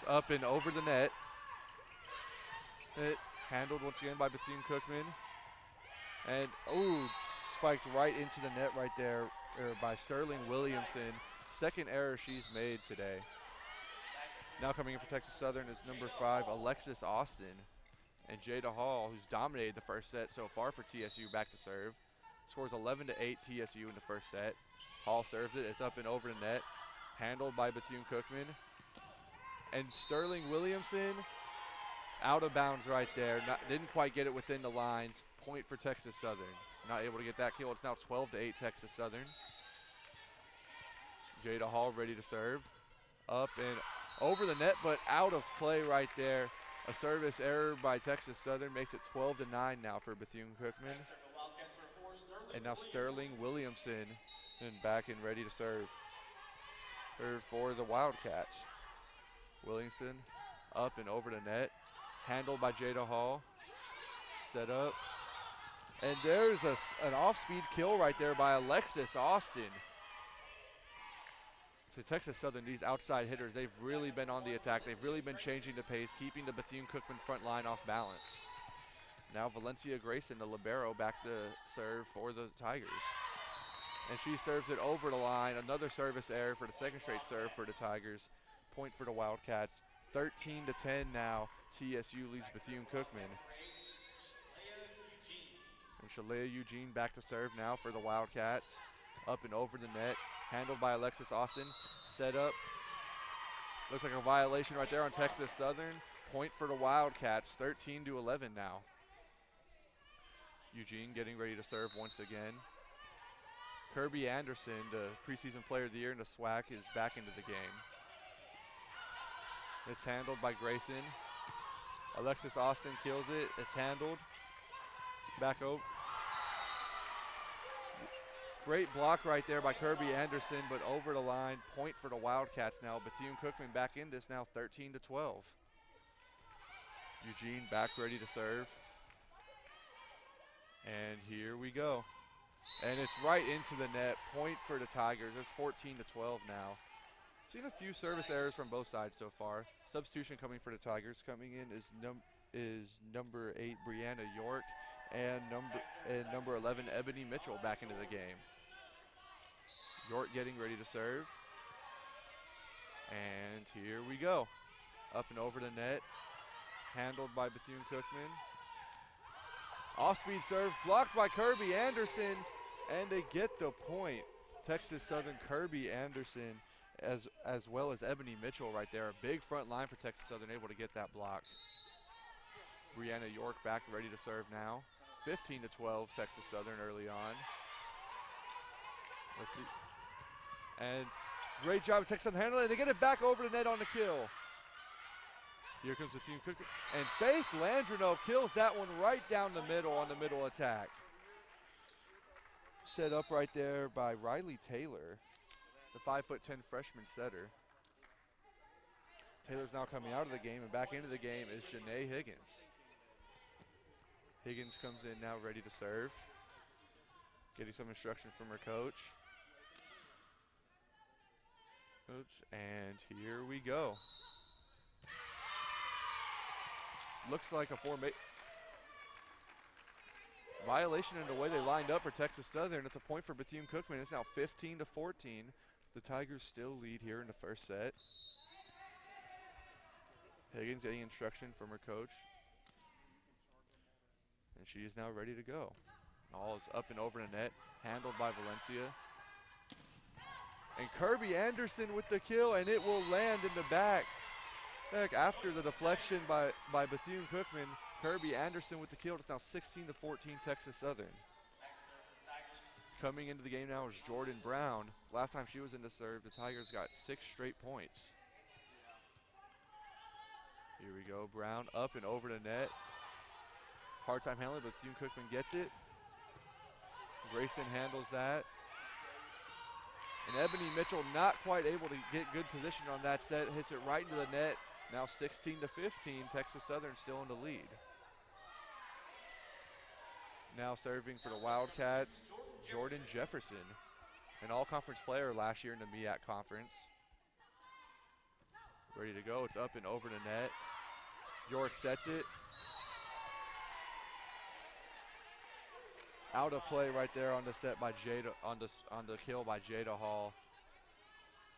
up and over the net. It handled once again by Bethune-Cookman. And, ooh, spiked right into the net right there by Sterling Williamson. Second error she's made today. Now coming in for Texas Southern is number 5, Alexis Austin. And Jada Hall, who's dominated the first set so far for TSU, back to serve. Scores 11-8 TSU in the first set. Hall serves it. It's up and over the net. Handled by Bethune-Cookman. And Sterling Williamson out of bounds right there. Didn't quite get it within the lines. Point for Texas Southern. Not able to get that kill. It's now 12-8 Texas Southern. Jada Hall ready to serve. Up and over the net, but out of play right there. A service error by Texas Southern makes it 12-9 now for Bethune-Cookman. And now Sterling Williamson back and ready to serve for the Wildcats. Williamson up and over the net. Handled by Jada Hall. Set up. And there's an off-speed kill right there by Alexis Austin. So Texas Southern, these outside hitters, they've really been on the attack. They've really been changing the pace, keeping the Bethune-Cookman front line off balance. Now Valencia Grayson, the libero, back to serve for the Tigers. And she serves it over the line. Another service error for the second straight serve for the Tigers. Point for the Wildcats. 13-10 now. TSU leads Bethune-Cookman. And Shalea Eugene back to serve now for the Wildcats. Up and over the net. Handled by Alexis Austin. Set up. Looks like a violation right there on Texas Southern. Point for the Wildcats. 13-11 now. Eugene getting ready to serve once again. Kirby Anderson, the preseason player of the year in the SWAC, is back into the game. It's handled by Grayson. Alexis Austin kills it. It's handled. Back over. Great block right there by Kirby Anderson, but over the line. Point for the Wildcats now. Bethune-Cookman back in this now, 13-12. Eugene back ready to serve. And here we go. And it's right into the net. Point for the Tigers. It's 14-12 now. Seen a few service errors from both sides so far. Substitution coming for the Tigers. Coming in is number 8 Brianna York and number 11 Ebony Mitchell back into the game. York getting ready to serve. And here we go. Up and over the net. Handled by Bethune-Cookman. Off-speed serve blocked by Kirby Anderson, and they get the point. Texas Southern Kirby Anderson as well as Ebony Mitchell right there. A big front line for Texas Southern, able to get that block. Brianna York back ready to serve now. 15-12 Texas Southern early on. Let's see. And great job of Texas Southern handling it. They get it back over the net on the kill. Here comes Bethune-Cookman. And Faith Landreneau kills that one right down the middle on the middle attack. Set up right there by Riley Taylor, the 5'10" freshman setter. Taylor's now coming out of the game, and back into the game is Janae Higgins. Higgins comes in now ready to serve. Getting some instruction from her coach. And here we go. Looks like a violation in the way they lined up for Texas Southern. It's a point for Bethune-Cookman. It's now 15-14. The Tigers still lead here in the first set. Higgins getting instruction from her coach. And she is now ready to go. All is up and over the net. Handled by Valencia. And Kirby Anderson with the kill, and it will land in the back. After the deflection by Bethune-Cookman, Kirby Anderson with the kill. It's now 16-14 Texas Southern. Coming into the game now is Jordan Brown. Last time she was in the serve, the Tigers got 6 straight points. Here we go, Brown up and over the net. Hard time handling, but Bethune-Cookman gets it. Grayson handles that. And Ebony Mitchell not quite able to get good position on that set. Hits it right into the net. Now 16-15, Texas Southern still in the lead. Now serving for the Wildcats, Jordan Jefferson, an all-conference player last year in the MEAC conference. Ready to go. It's up and over the net. York sets it. Out of play right there on the set by Jada, on the kill by Jada Hall.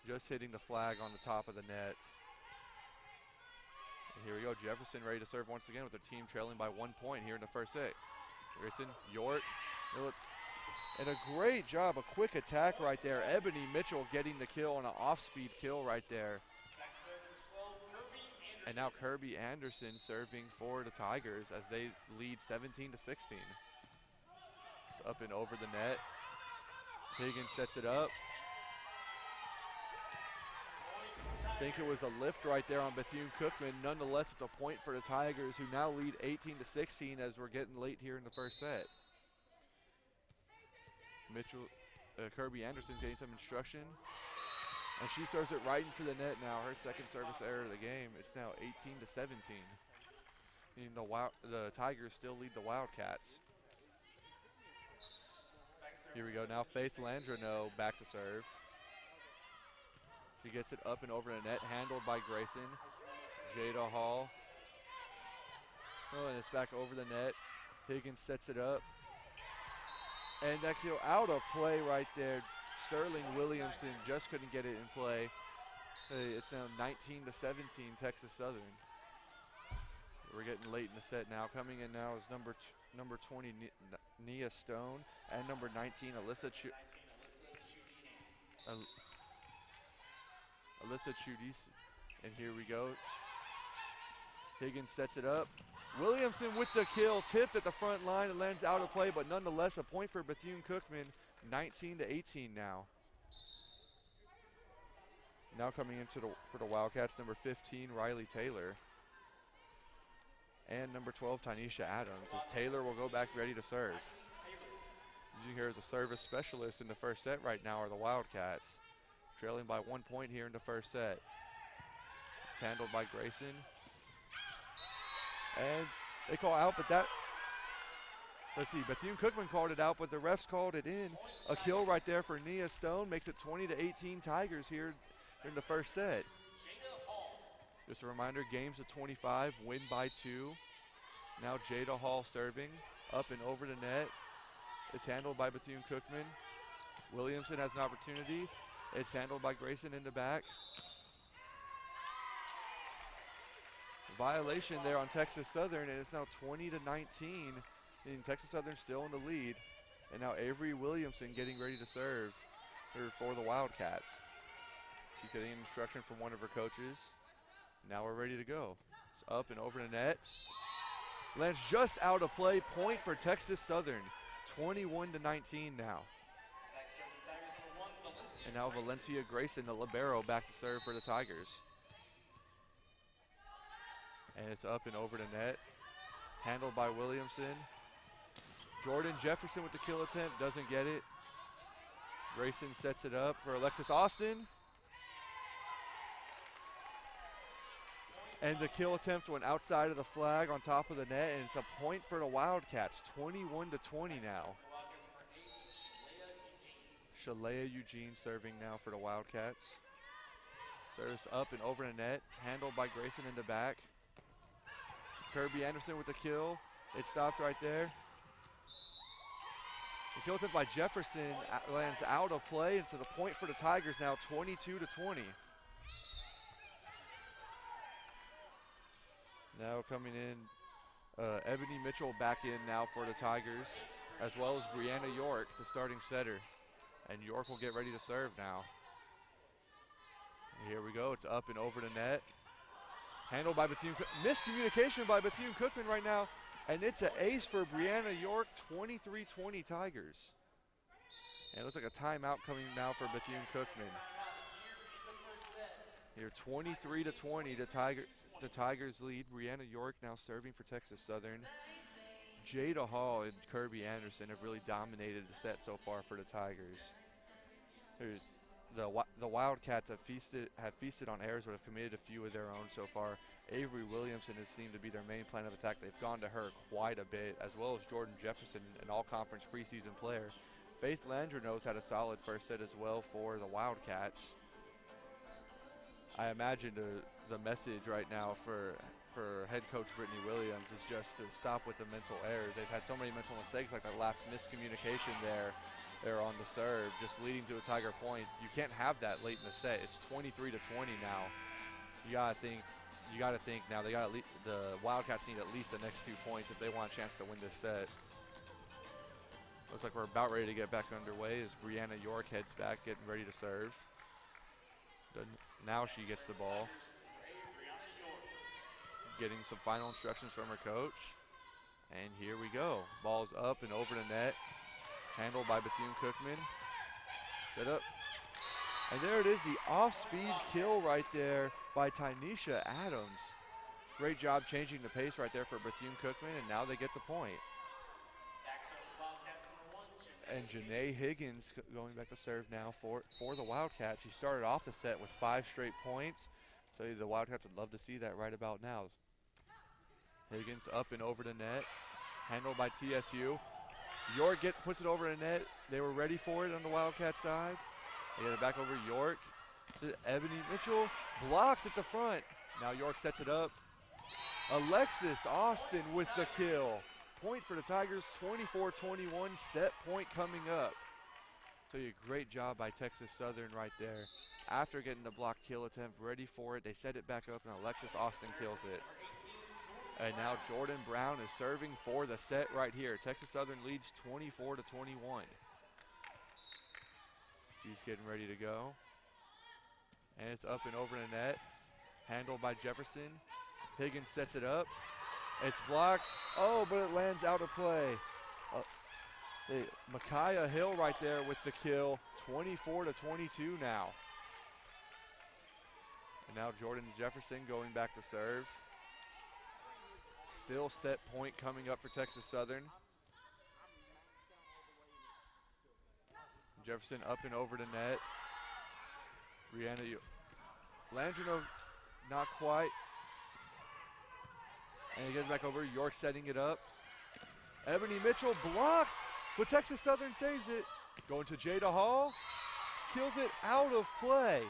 Just hitting the flag on the top of the net. And here we go. Jefferson ready to serve once again with their team trailing by 1 point here in the first set. Grayson, York. And a great job, a quick attack right there. Ebony Mitchell getting the kill on an off-speed kill right there. And now Kirby Anderson serving for the Tigers as they lead 17-16. It's up and over the net. Higgins sets it up. I think it was a lift right there on Bethune-Cookman. Nonetheless, it's a point for the Tigers, who now lead 18-16 as we're getting late here in the first set. Kirby Anderson's getting some instruction, and she serves it right into the net now. Her second service error of the game. It's now 18-17. Meaning the Tigers still lead the Wildcats. Here we go now. Faith Landreneau back to serve. She gets it up and over the net, handled by Grayson. Jada Hall. Oh, and it's back over the net. Higgins sets it up. And that kill out of play right there. Sterling Williamson just couldn't get it in play. It's now 19-17 Texas Southern. We're getting late in the set now. Coming in now is number 20 Nia Stone and number 19 Alyssa Chudisi. And here we go. Higgins sets it up. Williamson with the kill, tipped at the front line. It lands out of play, but nonetheless a point for Bethune-Cookman, 19-18 now. Now coming into for the Wildcats, number 15 Riley Taylor. And number 12 Tanisha Adams, as Taylor will go back ready to serve. Using her as a service specialist in the first set right now are the Wildcats. Trailing by 1 point here in the first set. It's handled by Grayson. And they call out, but let's see, Bethune-Cookman called it out, but the refs called it in. A kill right there for Nia Stone makes it 20-18 Tigers here in the first set. Just a reminder, games of 25, win by 2. Now Jada Hall serving, up and over the net. It's handled by Bethune-Cookman. Williamson has an opportunity. It's handled by Grayson in the back. Violation there on Texas Southern, and it's now 20-19. And Texas Southern still in the lead. And now Avery Williamson getting ready to serve for the Wildcats. She's getting instruction from one of her coaches. Now we're ready to go. It's up and over the net. Lands just out of play. Point for Texas Southern. 21-19 now. And now Valencia Grayson, the libero, back to serve for the Tigers. And it's up and over the net. Handled by Williamson. Jordan Jefferson with the kill attempt, doesn't get it. Grayson sets it up for Alexis Austin. And the kill attempt went outside of the flag on top of the net, and it's a point for the Wildcats, 21-20 now. Shalea Eugene serving now for the Wildcats. Service up and over the net, handled by Grayson in the back. Kirby Anderson with the kill. It stopped right there. The kill attempt by Jefferson lands out of play, and so the point for the Tigers now 22-20. Now coming in, Ebony Mitchell back in now for the Tigers, as well as Brianna York, the starting setter. And York will get ready to serve now. And here we go, it's up and over the net. Handled by Bethune-Cookman. Miscommunication by Bethune-Cookman right now. And it's an ace for Brianna York, 23-20 Tigers. And it looks like a timeout coming now for Bethune-Cookman. Here, 23-20, the Tigers lead. Brianna York now serving for Texas Southern. Jada Hall and Kirby Anderson have really dominated the set so far for the Tigers. The Wildcats have feasted on errors, but have committed a few of their own so far. Avery Williamson has seemed to be their main plan of attack. They've gone to her quite a bit, as well as Jordan Jefferson, an all-conference preseason player. Faith Landreneau's had a solid first set as well for the Wildcats. I imagine the message right now for head coach Brittany Williams is just to stop with the mental errors. They've had so many mental mistakes, like that last miscommunication there on the serve, just leading to a Tiger point. You can't have that late in the set. It's 23-20 now. You gotta think now. The Wildcats need at least the next 2 points if they want a chance to win this set. Looks like we're about ready to get back underway as Brianna York heads back, getting ready to serve. Now she gets the ball. Getting some final instructions from her coach. And here we go. Ball's up and over the net. Handled by Bethune-Cookman. Set up. And there it is, the off-speed kill right there by Tynesha Adams. Great job changing the pace right there for Bethune-Cookman, and now they get the point. And Janae Higgins going back to serve now for the Wildcats. She started off the set with 5 straight points. Tell you the Wildcats would love to see that right about now. Higgins up and over the net. Handled by TSU. York puts it over the net. They were ready for it on the Wildcat side. They get it back over York. To Ebony Mitchell. Blocked at the front. Now York sets it up. Alexis Austin with the kill. Point for the Tigers, 24-21, set point coming up. Tell you, great job by Texas Southern right there. After getting the block kill attempt, ready for it, they set it back up and Alexis Austin kills it. And now Jordan Brown is serving for the set right here. Texas Southern leads 24-21. She's getting ready to go. And it's up and over the net. Handled by Jefferson. Higgins sets it up. It's blocked. Oh, but it lands out of play. Micaiah Hill right there with the kill. 24-22 now. And now Jordan Jefferson going back to serve. Still set point coming up for Texas Southern. Jefferson up and over the net. Brianna Landrino, not quite. And he gets back over. York setting it up. Ebony Mitchell blocked, but Texas Southern saves it. Going to Jada Hall. Kills it out of play.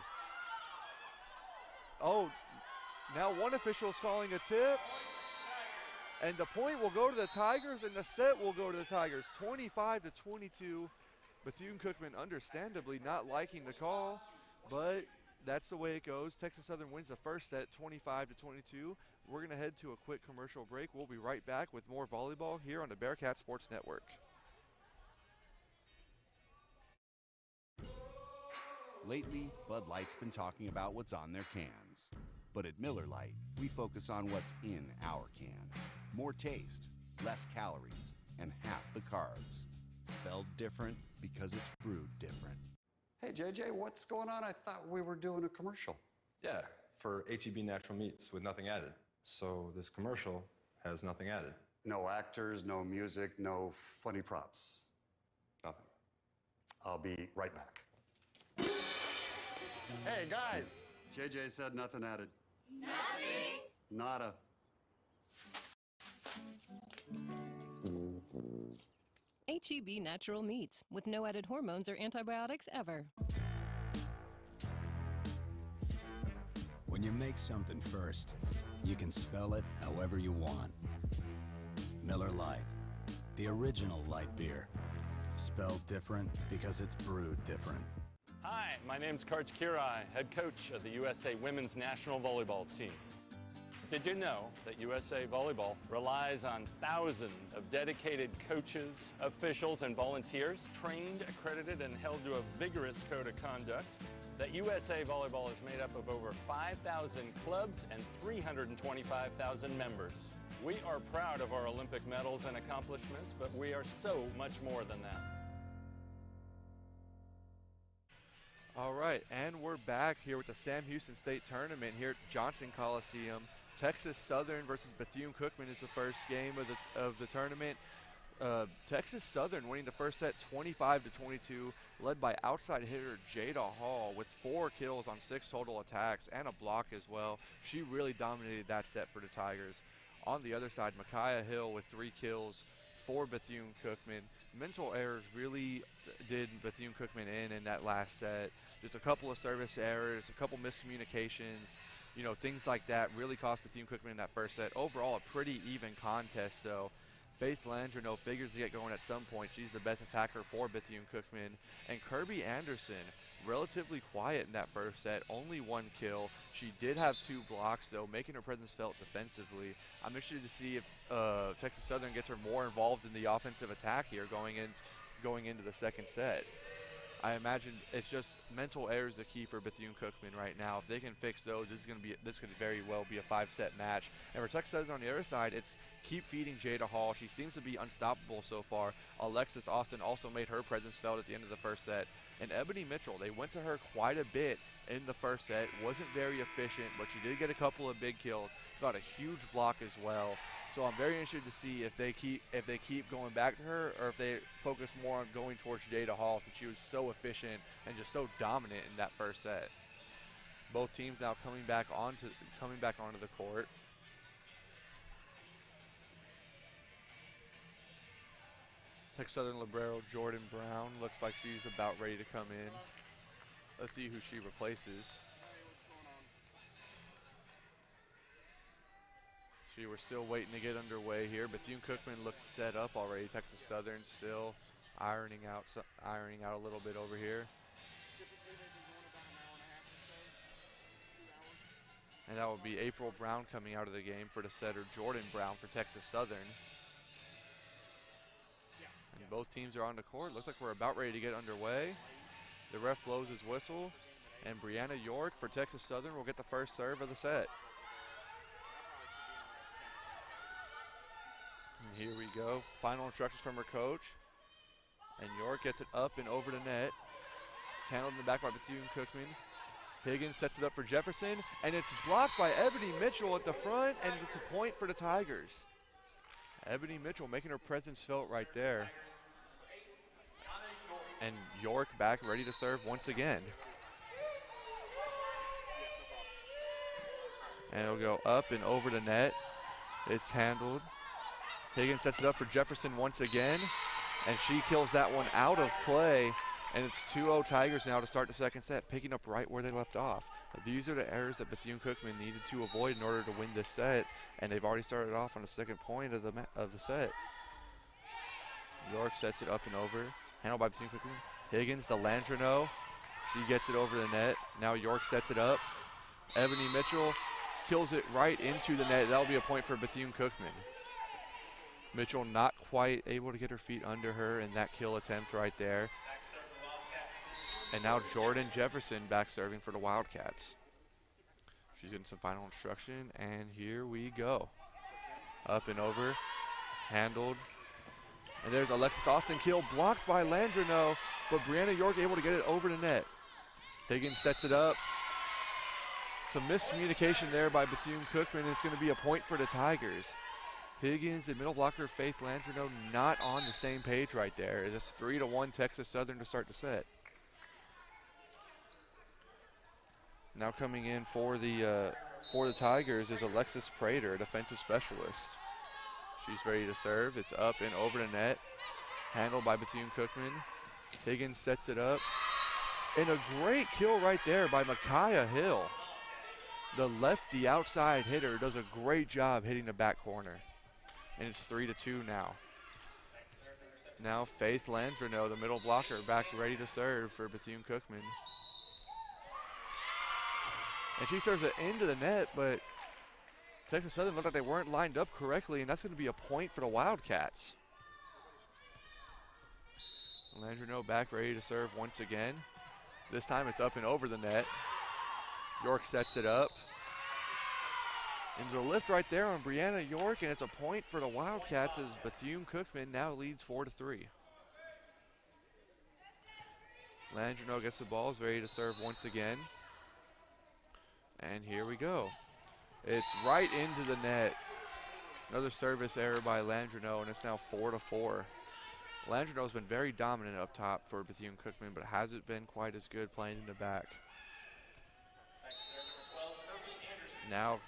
Oh, now one official is calling a tip. And the point will go to the Tigers, and the set will go to the Tigers. 25-22. Bethune-Cookman understandably not liking the call, but that's the way it goes. Texas Southern wins the first set, 25-22. We're going to head to a quick commercial break. We'll be right back with more volleyball here on the Bearcat Sports Network. Lately, Bud Light's been talking about what's on their cans. But at Miller Lite, we focus on what's in our can. More taste, less calories, and half the carbs. Spelled different because it's brewed different. Hey, JJ, what's going on? I thought we were doing a commercial. Yeah, for HEB natural meats with nothing added. So this commercial has nothing added. No actors, no music, no funny props. Nothing. I'll be right back. Hey, guys! JJ said nothing added. Nothing? Nada. HEB Natural Meats, with no added hormones or antibiotics ever. When you make something first, you can spell it however you want. Miller Lite, the original light beer. Spelled different because it's brewed different. Hi, my name's Karch Kirai, head coach of the USA Women's National Volleyball team. Did you know that USA Volleyball relies on thousands of dedicated coaches, officials, and volunteers, trained, accredited, and held to a vigorous code of conduct? That USA Volleyball is made up of over 5,000 clubs and 325,000 members. We are proud of our Olympic medals and accomplishments, but we are so much more than that. All right, and we're back here with the Sam Houston State Tournament here at Johnson Coliseum. Texas Southern versus Bethune-Cookman is the first game of the tournament. Texas Southern winning the first set 25-22, led by outside hitter Jada Hall with 4 kills on 6 total attacks and a block as well. She really dominated that set for the Tigers. On the other side, Micaiah Hill with 3 kills for Bethune-Cookman. mental errors really did Bethune-Cookman in that last set. Just a couple of service errors, a couple miscommunications, you know, things like that really cost Bethune-Cookman in that first set. Overall, a pretty even contest, though. Faith Landreneau figures to get going at some point. She's the best attacker for Bethune-Cookman. And Kirby Anderson, relatively quiet in that first set, only 1 kill. She did have 2 blocks, though, making her presence felt defensively. I'm interested to see if Texas Southern gets her more involved in the offensive attack here going into the second set. I imagine it's just mental errors the key for Bethune-Cookman right now. If they can fix those, this could very well be a 5-set match. And for Texas Southern on the other side, it's keep feeding Jada Hall. She seems to be unstoppable so far. Alexis Austin also made her presence felt at the end of the first set. And Ebony Mitchell, they went to her quite a bit in the first set. Wasn't very efficient, but she did get a couple of big kills. Got a huge block as well. So I'm very interested to see if they keep going back to her, or if they focus more on going towards Jada Hall, since she was so efficient and just so dominant in that first set. Both teams now coming back onto the court. Texas Southern libero Jordan Brown looks like she's about ready to come in. Let's see who she replaces. We're still waiting to get underway here. Bethune-Cookman looks set up already. Texas Southern still ironing out a little bit over here. And that will be April Brown coming out of the game for the setter Jordan Brown for Texas Southern. And both teams are on the court. Looks like we're about ready to get underway. The ref blows his whistle, and Brianna York for Texas Southern will get the first serve of the set. And here we go. Final instructions from her coach. And York gets it up and over the net. It's handled in the back by Bethune-Cookman. Higgins sets it up for Jefferson, and it's blocked by Ebony Mitchell at the front, and it's a point for the Tigers. Ebony Mitchell making her presence felt right there. And York back ready to serve once again. And it'll go up and over the net. It's handled. Higgins sets it up for Jefferson once again, and she kills that one out of play. And it's 2-0 Tigers now to start the second set, picking up right where they left off. These are the errors that Bethune-Cookman needed to avoid in order to win this set, and they've already started off on the second point of the set. York sets it up and over, handled by Bethune-Cookman. Higgins to Landreneau. She gets it over the net. Now York sets it up. Ebony Mitchell kills it right into the net. That'll be a point for Bethune-Cookman. Mitchell not quite able to get her feet under her in that kill attempt right there. And now Jordan Jefferson back serving for the Wildcats. She's getting some final instruction, and here we go. Up and over, handled. And there's Alexis Austin kill, blocked by Landreneau, but Brianna York able to get it over the net. Higgins sets it up. Some miscommunication there by Bethune-Cookman, and it's going to be a point for the Tigers. Higgins and middle blocker Faith Landreneau not on the same page right there. It's 3-1 Texas Southern to start the set. Now coming in for the Tigers is Alexis Prater, defensive specialist. She's ready to serve. It's up and over the net. Handled by Bethune-Cookman. Higgins sets it up. And a great kill right there by Micaiah Hill. The lefty outside hitter does a great job hitting the back corner. And it's 3-2 now. Now Faith Landreneau, the middle blocker, back ready to serve for Bethune-Cookman. And she serves it into the net, but Texas Southern looked like they weren't lined up correctly, and that's going to be a point for the Wildcats. Landreneau back ready to serve once again. This time it's up and over the net. York sets it up. And there's a lift right there on Brianna York, and it's a point for the Wildcats as Bethune-Cookman now leads 4-3. Landreneau gets the ball, is ready to serve once again. And here we go. It's right into the net. Another service error by Landreneau, and it's now 4-4. Landreneau's been very dominant up top for Bethune-Cookman, but hasn't been quite as good playing in the back. Now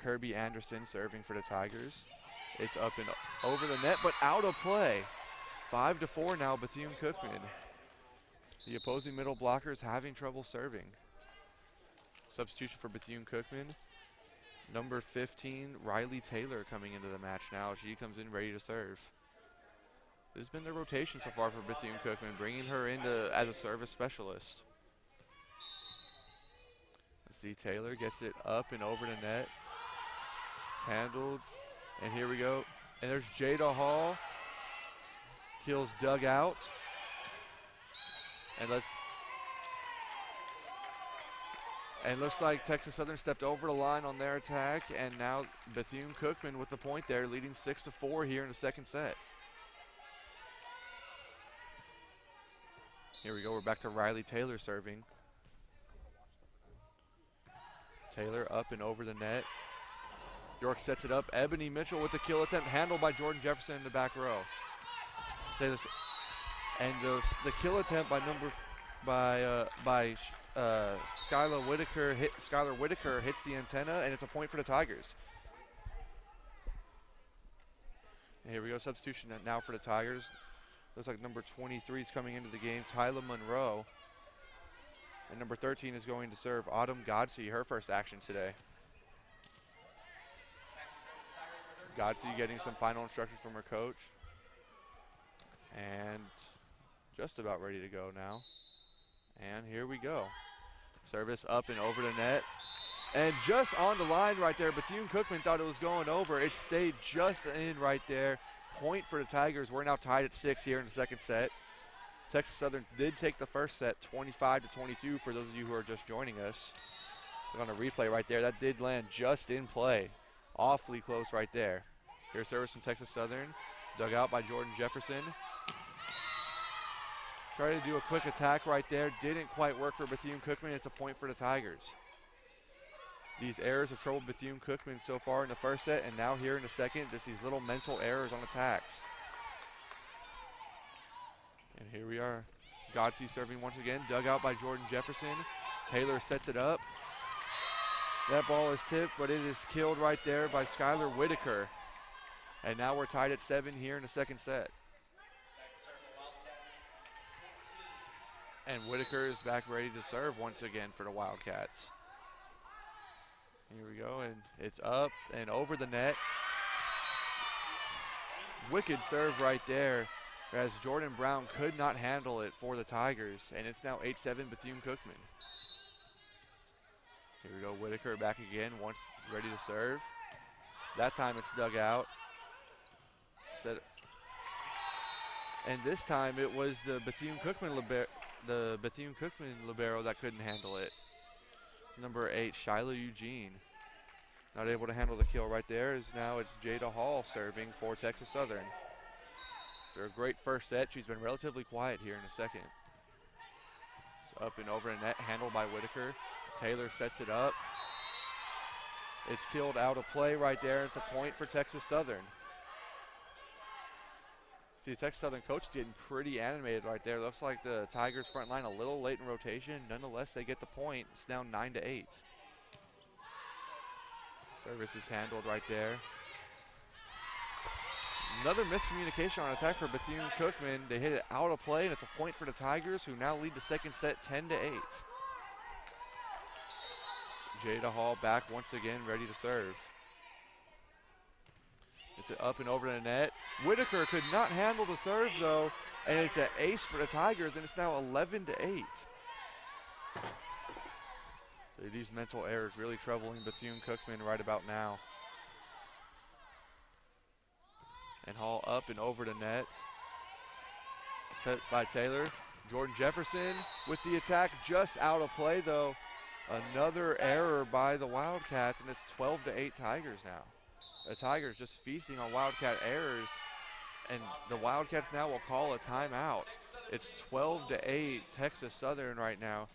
Kirby Anderson serving for the Tigers. It's up and over the net, but out of play. 5-4 now, Bethune-Cookman. The opposing middle blocker is having trouble serving. Substitution for Bethune-Cookman. Number 15, Riley Taylor, coming into the match now. She comes in ready to serve. This has been the rotation so far for Bethune-Cookman, bringing her in as a service specialist. Let's see, Taylor gets it up and over the net. It's handled, and here we go. And there's Jada Hall. Keel's dug out. And looks like Texas Southern stepped over the line on their attack, and now Bethune-Cookman with the point there, leading 6-4 here in the second set. Here we go, we're back to Riley Taylor serving. Taylor up and over the net. York sets it up. Ebony Mitchell with the kill attempt, handled by Jordan Jefferson in the back row. Taylor's, and the kill attempt by Skylar Whitaker hits the antenna, and it's a point for the Tigers. And here we go, substitution now for the Tigers. Looks like number 23 is coming into the game, Tyler Monroe. And number 13 is going to serve Autumn Godsey, her first action today. Godsey getting some final instructions from her coach. And just about ready to go now. And here we go. Service up and over the net. And just on the line right there, Bethune-Cookman thought it was going over. It stayed just in right there. Point for the Tigers. We're now tied at 6 here in the second set. Texas Southern did take the first set 25-22 for those of you who are just joining us. Look on a replay right there. That did land just in play. Awfully close right there. Here's service from Texas Southern. Dug out by Jordan Jefferson. Tried to do a quick attack right there. Didn't quite work for Bethune-Cookman. It's a point for the Tigers. These errors have troubled Bethune-Cookman so far in the first set, and now here in the second, just these little mental errors on attacks. And here we are. Godsey serving once again. Dug out by Jordan Jefferson. Taylor sets it up. That ball is tipped, but it is killed right there by Skylar Whitaker. And now we're tied at 7 here in the second set. And Whitaker is back ready to serve once again for the Wildcats. Here we go, and it's up and over the net. Wicked serve right there, as Jordan Brown could not handle it for the Tigers, and it's now 8-7 Bethune-Cookman. Here we go, Whitaker back again, once ready to serve. That time it's dug out. And this time it was the Bethune-Cookman libero that couldn't handle it. Number 8, Shiloh Eugene. Not able to handle the kill right there, as now it's Jada Hall serving for Texas Southern. After a great first set, she's been relatively quiet here in the second. So up and over the net, handled by Whitaker. Taylor sets it up. It's killed out of play right there. It's a point for Texas Southern. See, the Texas Southern coach is getting pretty animated right there. Looks like the Tigers front line a little late in rotation. Nonetheless, they get the point. It's now 9-8. Service is handled right there. Another miscommunication on attack for Bethune-Cookman. They hit it out of play, and it's a point for the Tigers, who now lead the second set 10-8. Jada Hall back once again, ready to serve. It's up and over the net. Whitaker could not handle the serve, though, and it's an ace for the Tigers, and it's now 11-8. These mental errors really troubling Bethune-Cookman right about now. And Hall up and over the net. Set by Taylor. Jordan Jefferson with the attack, just out of play, though. Another error by the Wildcats, and it's 12-8 Tigers now. The Tigers just feasting on Wildcat errors, and the Wildcats now will call a timeout. It's 12-8 Texas Southern right now.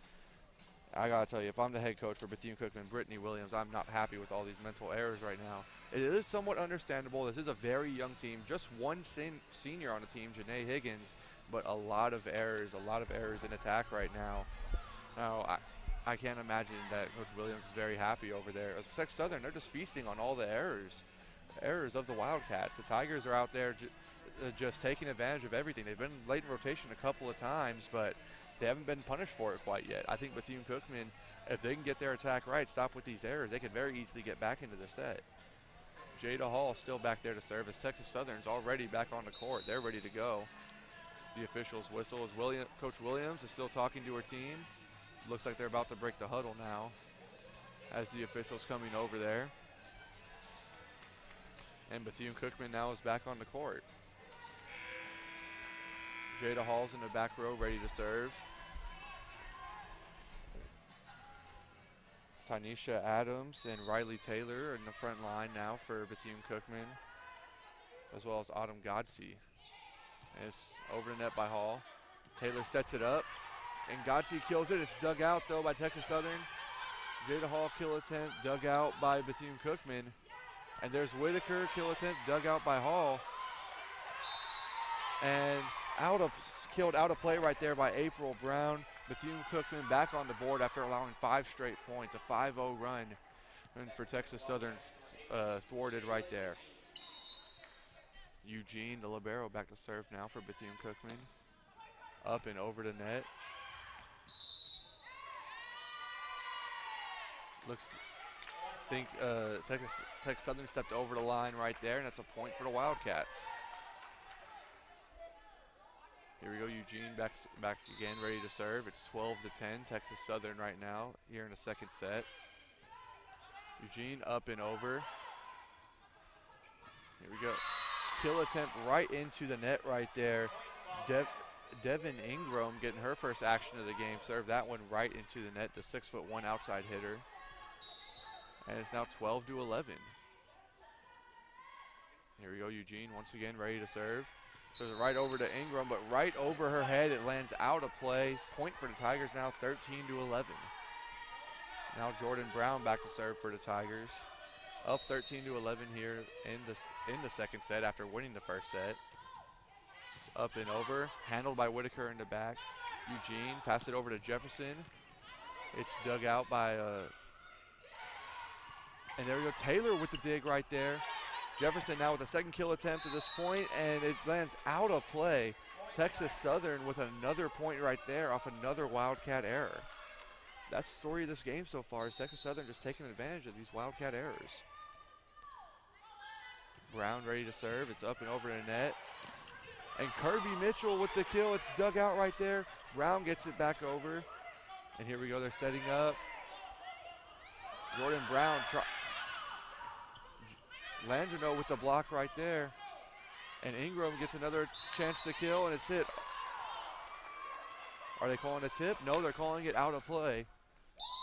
I gotta tell you, if I'm the head coach for Bethune-Cookman, Brittany Williams, I'm not happy with all these mental errors right now. It is somewhat understandable. This is a very young team. Just one senior on the team, Janae Higgins, but a lot of errors in attack right now. Now, I can't imagine that Coach Williams is very happy over there. As Texas Southern, they're just feasting on all the errors of the Wildcats. The Tigers are out there. just taking advantage of everything. They've been late in rotation a couple of times, but they haven't been punished for it quite yet. I think Bethune-Cookman, if they can get their attack right, stop with these errors, they could very easily get back into the set. Jada Hall still back there to serve as Texas Southern's already back on the court. They're ready to go. The officials whistle as Coach Williams is still talking to her team. Looks like they're about to break the huddle now as the officials coming over there. And Bethune-Cookman now is back on the court. Jada Hall's in the back row ready to serve. Tanisha Adams and Riley Taylor are in the front line now for Bethune-Cookman, as well as Autumn Godsey. And it's over the net by Hall. Taylor sets it up, and Godsey kills it. It's dug out, though, by Texas Southern. Jada Hall kill attempt, dug out by Bethune-Cookman. And there's Whitaker, kill attempt, dug out by Hall. And killed out of play right there by April Brown. Bethune-Cookman back on the board after allowing 5 straight points, a 5-0 run. And for Texas Southern, thwarted right there. Eugene, the libero, back to serve now for Bethune-Cookman. Up and over the net. Texas Southern stepped over the line right there, and that's a point for the Wildcats. Here we go, Eugene back again, ready to serve. It's 12-10, Texas Southern right now, here in the second set. Eugene up and over. Here we go. Kill attempt right into the net right there. Devin Ingram getting her first action of the game. Served that one right into the net, the 6'1" outside hitter. And it's now 12-11. Here we go, Eugene once again ready to serve. Throws it right over to Ingram, but right over her head. It lands out of play. Point for the Tigers now, 13-11. Now Jordan Brown back to serve for the Tigers. Up 13-11 here in the second set after winning the first set. It's up and over, handled by Whitaker in the back. Eugene, pass it over to Jefferson. It's dug out by, and there we go, Taylor with the dig right there. Jefferson now with a second kill attempt at this point, and it lands out of play. Texas Southern with another point right there off another Wildcat error. That's the story of this game so far, is Texas Southern just taking advantage of these Wildcat errors. Brown ready to serve. It's up and over the net. And Kirby Mitchell with the kill. It's dug out right there. Brown gets it back over. And here we go. They're setting up. Jordan Brown. Langino with the block right there. And Ingram gets another chance to kill, and it's hit. Are they calling a tip? No, they're calling it out of play,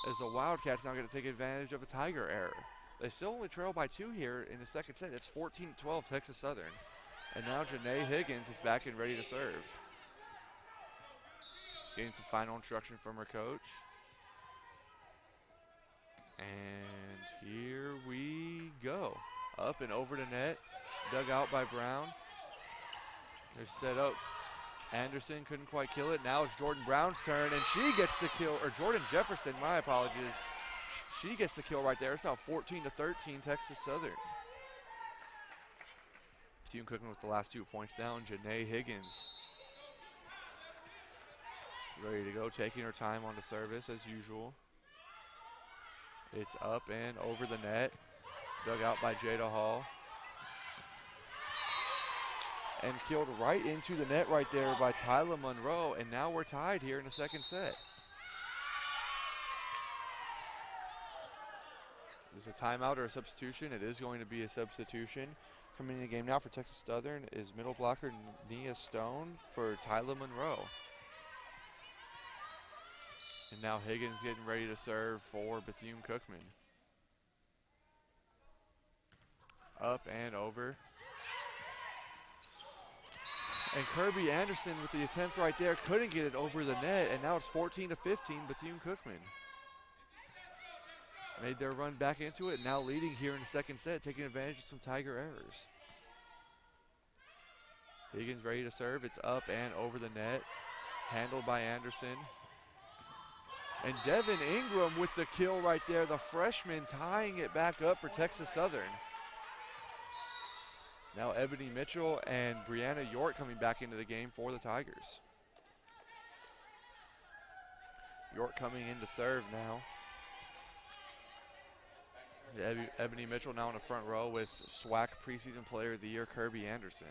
as the Wildcats now going to take advantage of a Tiger error. They still only trail by 2 here in the second set. It's 14-12 Texas Southern. And now Janae Higgins is back and ready to serve. She's getting some final instruction from her coach. And here we go. Up and over the net. Dug out by Brown. They're set up. Anderson couldn't quite kill it. Now it's Jordan Brown's turn, and she gets the kill, or Jordan Jefferson, my apologies. She gets the kill right there. It's now 14-13 Texas Southern. Bethune-Cookman with the last 2 points down. Janae Higgins ready to go, taking her time on the service as usual. It's up and over the net. Dug out by Jada Hall. And killed right into the net right there by Tyler Monroe. And now we're tied here in the second set. Is a timeout or a substitution? It is going to be a substitution. Coming in the game now for Texas Southern is middle blocker Nia Stone for Tyler Monroe. And now Higgins getting ready to serve for Bethune-Cookman. Up and over. And Kirby Anderson with the attempt right there couldn't get it over the net, and now it's 14-15 Bethune-Cookman. Made their run back into it, now leading here in the second set, taking advantage of some Tiger errors. Higgins ready to serve. It's up and over the net. Handled by Anderson. And Devin Ingram with the kill right there, the freshman tying it back up for Texas Southern. Now Ebony Mitchell and Brianna York coming back into the game for the Tigers. York coming in to serve now. Ebony Mitchell now in the front row with SWAC preseason player of the year, Kirby Anderson.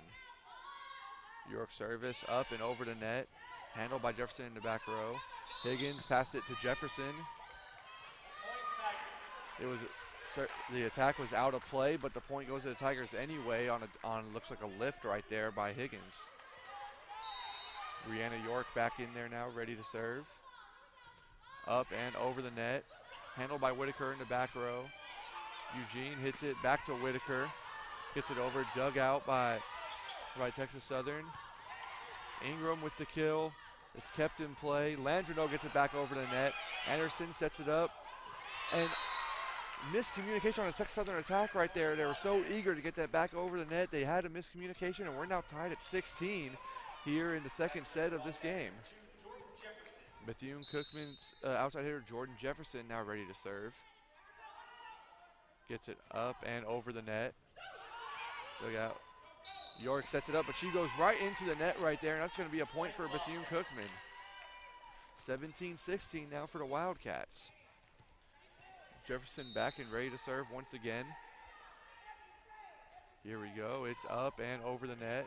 York service up and over the net. Handled by Jefferson in the back row. Higgins passed it to Jefferson. The attack was out of play, but the point goes to the Tigers anyway on looks like a lift right there by Higgins. Brianna York back in there now, ready to serve. Up and over the net. Handled by Whitaker in the back row. Eugene hits it back to Whitaker. Gets it over, dug out by Texas Southern. Ingram with the kill. It's kept in play. Landreneau gets it back over the net. Anderson sets it up. And miscommunication on a Texas Southern attack right there. They were so eager to get that back over the net. They had a miscommunication, and we're now tied at 16 here in the second set of this game. Bethune-Cookman's outside hitter Jordan Jefferson now ready to serve. Gets it up and over the net. Look out. York sets it up, but she goes right into the net right there, and that's going to be a point for Bethune-Cookman. 17-16 now for the Wildcats. Jefferson back and ready to serve once again. Here we go. It's up and over the net.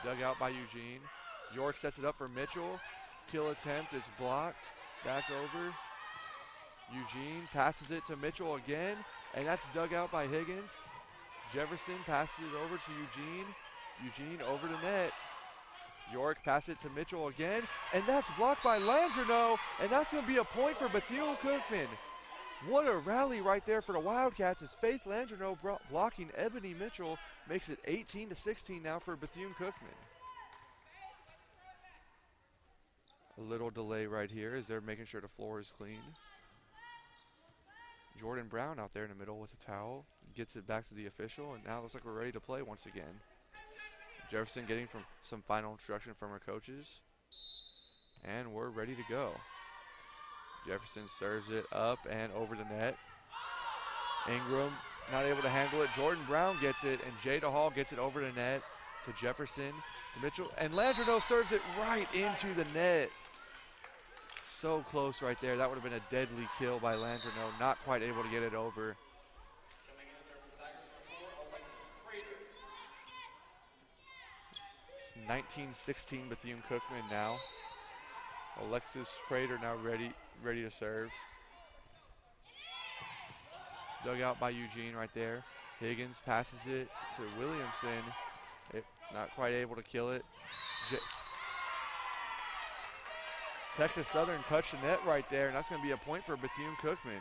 Dug out by Eugene. York sets it up for Mitchell. Kill attempt is blocked. Back over. Eugene passes it to Mitchell again, and that's dug out by Higgins. Jefferson passes it over to Eugene. Eugene over the net. York passes it to Mitchell again, and that's blocked by Landreneau, and that's going to be a point for Bethune-Cookman. What a rally right there for the Wildcats as Faith Landreneau blocking Ebony Mitchell makes it 18-16 now for Bethune-Cookman. A little delay right here as they're making sure the floor is clean. Jordan Brown out there in the middle with a towel. Gets it back to the official, and now it looks like we're ready to play once again. Jefferson getting some final instruction from her coaches. And we're ready to go. Jefferson serves it up and over the net. Ingram not able to handle it. Jordan Brown gets it, and Jada Hall gets it over the net to Jefferson, to Mitchell. And Landreneau serves it right into the net. So close right there. That would have been a deadly kill by Landreneau. Not quite able to get it over. 19-16 Bethune-Cookman now. Alexis Prater now ready to serve. Dug out by Eugene right there. Higgins passes it to Williamson. Not quite able to kill it. Texas Southern touched the net right there, and that's going to be a point for Bethune-Cookman.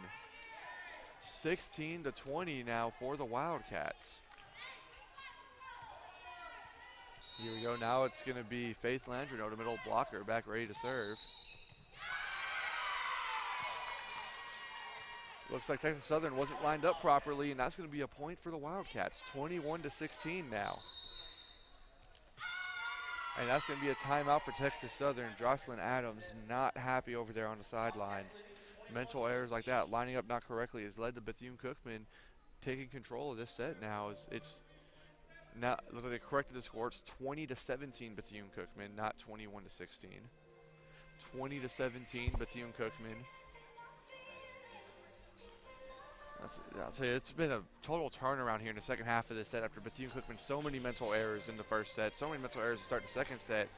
16-20 now for the Wildcats. Here we go. Now it's going to be Faith Landreneau, the middle blocker, back ready to serve. Looks like Texas Southern wasn't lined up properly, and that's going to be a point for the Wildcats. 21-16 now. And that's going to be a timeout for Texas Southern. Jocelyn Adams not happy over there on the sideline. Mental errors like that, lining up not correctly, has led to Bethune-Cookman taking control of this set now. It's now looks like they corrected the score. It's 20-17 Bethune-Cookman, not 21-16. 20-17 Bethune-Cookman. I'll tell you, it's been a total turnaround here in the second half of this set after Bethune-Cookman. So many mental errors in the first set, so many mental errors to start the second set.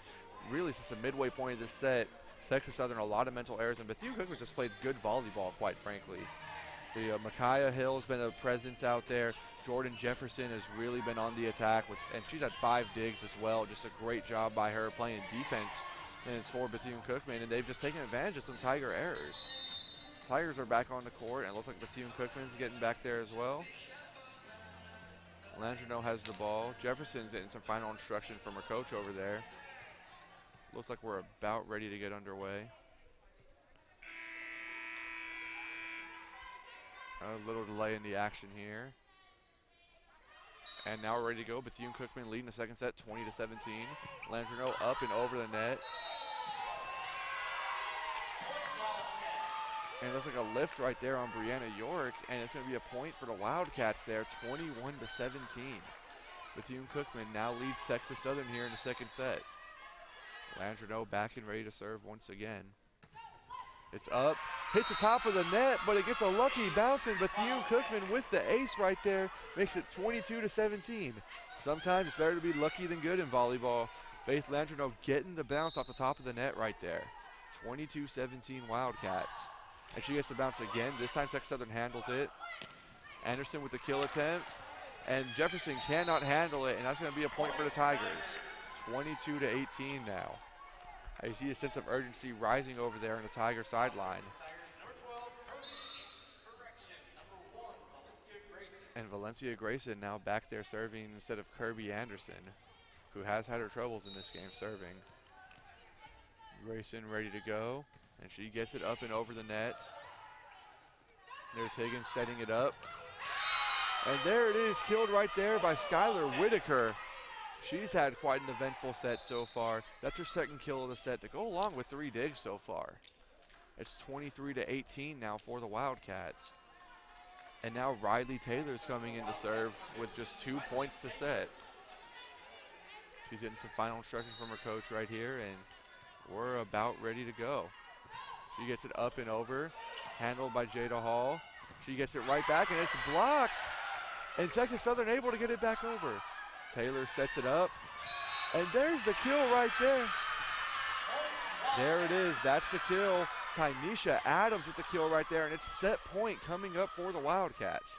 Really, since the midway point of this set, Texas Southern, a lot of mental errors, and Bethune-Cookman just played good volleyball, quite frankly. The Micaiah Hill has been a presence out there. Jordan Jefferson has really been on the attack, and she's had 5 digs as well. Just a great job by her playing defense, and it's for Bethune-Cookman, and they've just taken advantage of some Tiger errors. Tigers are back on the court, and it looks like Bethune-Cookman's getting back there as well. Landreneau has the ball. Jefferson's getting some final instruction from her coach over there. Looks like we're about ready to get underway. A little delay in the action here. And now we're ready to go. Bethune-Cookman leading the second set 20-17. Landreneau up and over the net. And it looks like a lift right there on Brianna York, and it's going to be a point for the Wildcats there, 21-17. Bethune-Cookman now leads Texas Southern here in the second set. Landreneau back and ready to serve once again. It's up, hits the top of the net, but it gets a lucky bounce, and Bethune-Cookman with the ace right there makes it 22-17. Sometimes it's better to be lucky than good in volleyball. Faith Landreneau getting the bounce off the top of the net right there. 22-17 Wildcats. And she gets the bounce again. This time Texas Southern handles it. Anderson with the kill attempt. And Jefferson cannot handle it, and that's going to be a point for the Tigers. 22-18 now. I see a sense of urgency rising over there on the Tiger sideline. And Valencia Grayson now back there serving instead of Kirby Anderson, who has had her troubles in this game serving. Grayson ready to go, and she gets it up and over the net. There's Higgins setting it up. And there it is, killed right there by Skylar Whitaker. She's had quite an eventful set so far. That's her second kill of the set to go along with 3 digs so far. It's 23-18 now for the Wildcats. And now Riley Taylor's coming in to serve with just 2 points to set. She's getting some final instructions from her coach right here, and we're about ready to go. She gets it up and over, handled by Jada Hall. She gets it right back, and it's blocked. And Texas Southern able to get it back over. Taylor sets it up, and there's the kill right there. There it is, that's the kill. Tynesha Adams with the kill right there, and it's set point coming up for the Wildcats.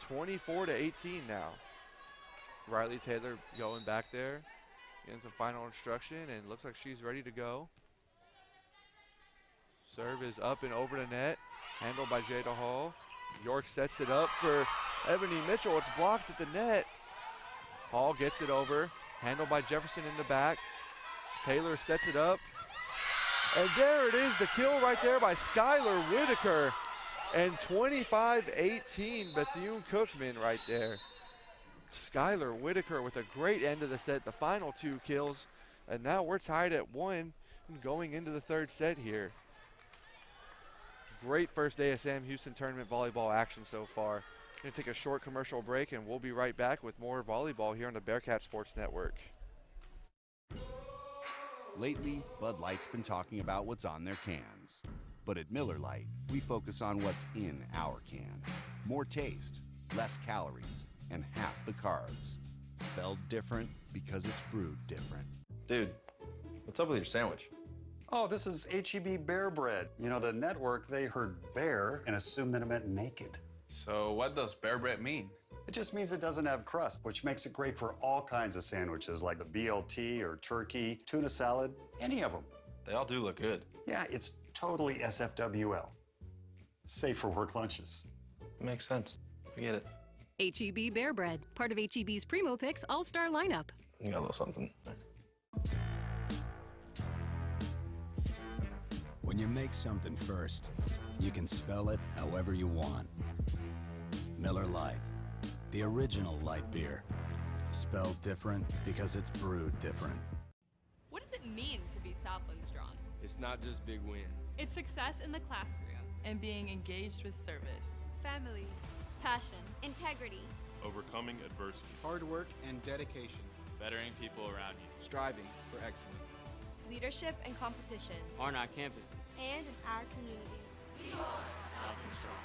24-18 now. Riley Taylor going back there, getting some final instruction, and looks like she's ready to go. Serve is up and over the net, handled by Jada Hall. York sets it up for Ebony Mitchell. It's blocked at the net. Hall gets it over, handled by Jefferson in the back. Taylor sets it up. And there it is, the kill right there by Skylar Whitaker. And 25-18 Bethune-Cookman right there. Skylar Whitaker with a great end of the set, the final 2 kills. And now we're tied at 1 going into the third set here. Great first day of Sam Houston Tournament volleyball action so far. Going to take a short commercial break, and we'll be right back with more volleyball here on the Bearcat Sports Network. Lately, Bud Light's been talking about what's on their cans. But at Miller Lite, we focus on what's in our can. More taste, less calories, and half the carbs. Spelled different because it's brewed different. Dude, what's up with your sandwich? Oh, this is HEB Bear Bread. You know, the network, they heard bear and assumed that it meant naked. So what does bear bread mean? It just means it doesn't have crust, which makes it great for all kinds of sandwiches like the BLT or turkey, tuna salad, any of them. They all do look good. Yeah, it's totally SFWL. Safe for work lunches. Makes sense. I get it. HEB Bear Bread, part of HEB's Primo Picks All-Star lineup. You got a little something. When you make something first, you can spell it however you want. Miller Lite, the original light beer. Spelled different because it's brewed different. What does it mean to be Southland Strong? It's not just big wins. It's success in the classroom and being engaged with service, family, passion, integrity, overcoming adversity, hard work and dedication, bettering people around you, striving for excellence, leadership and competition on our campuses and in our communities. We are Southland Strong.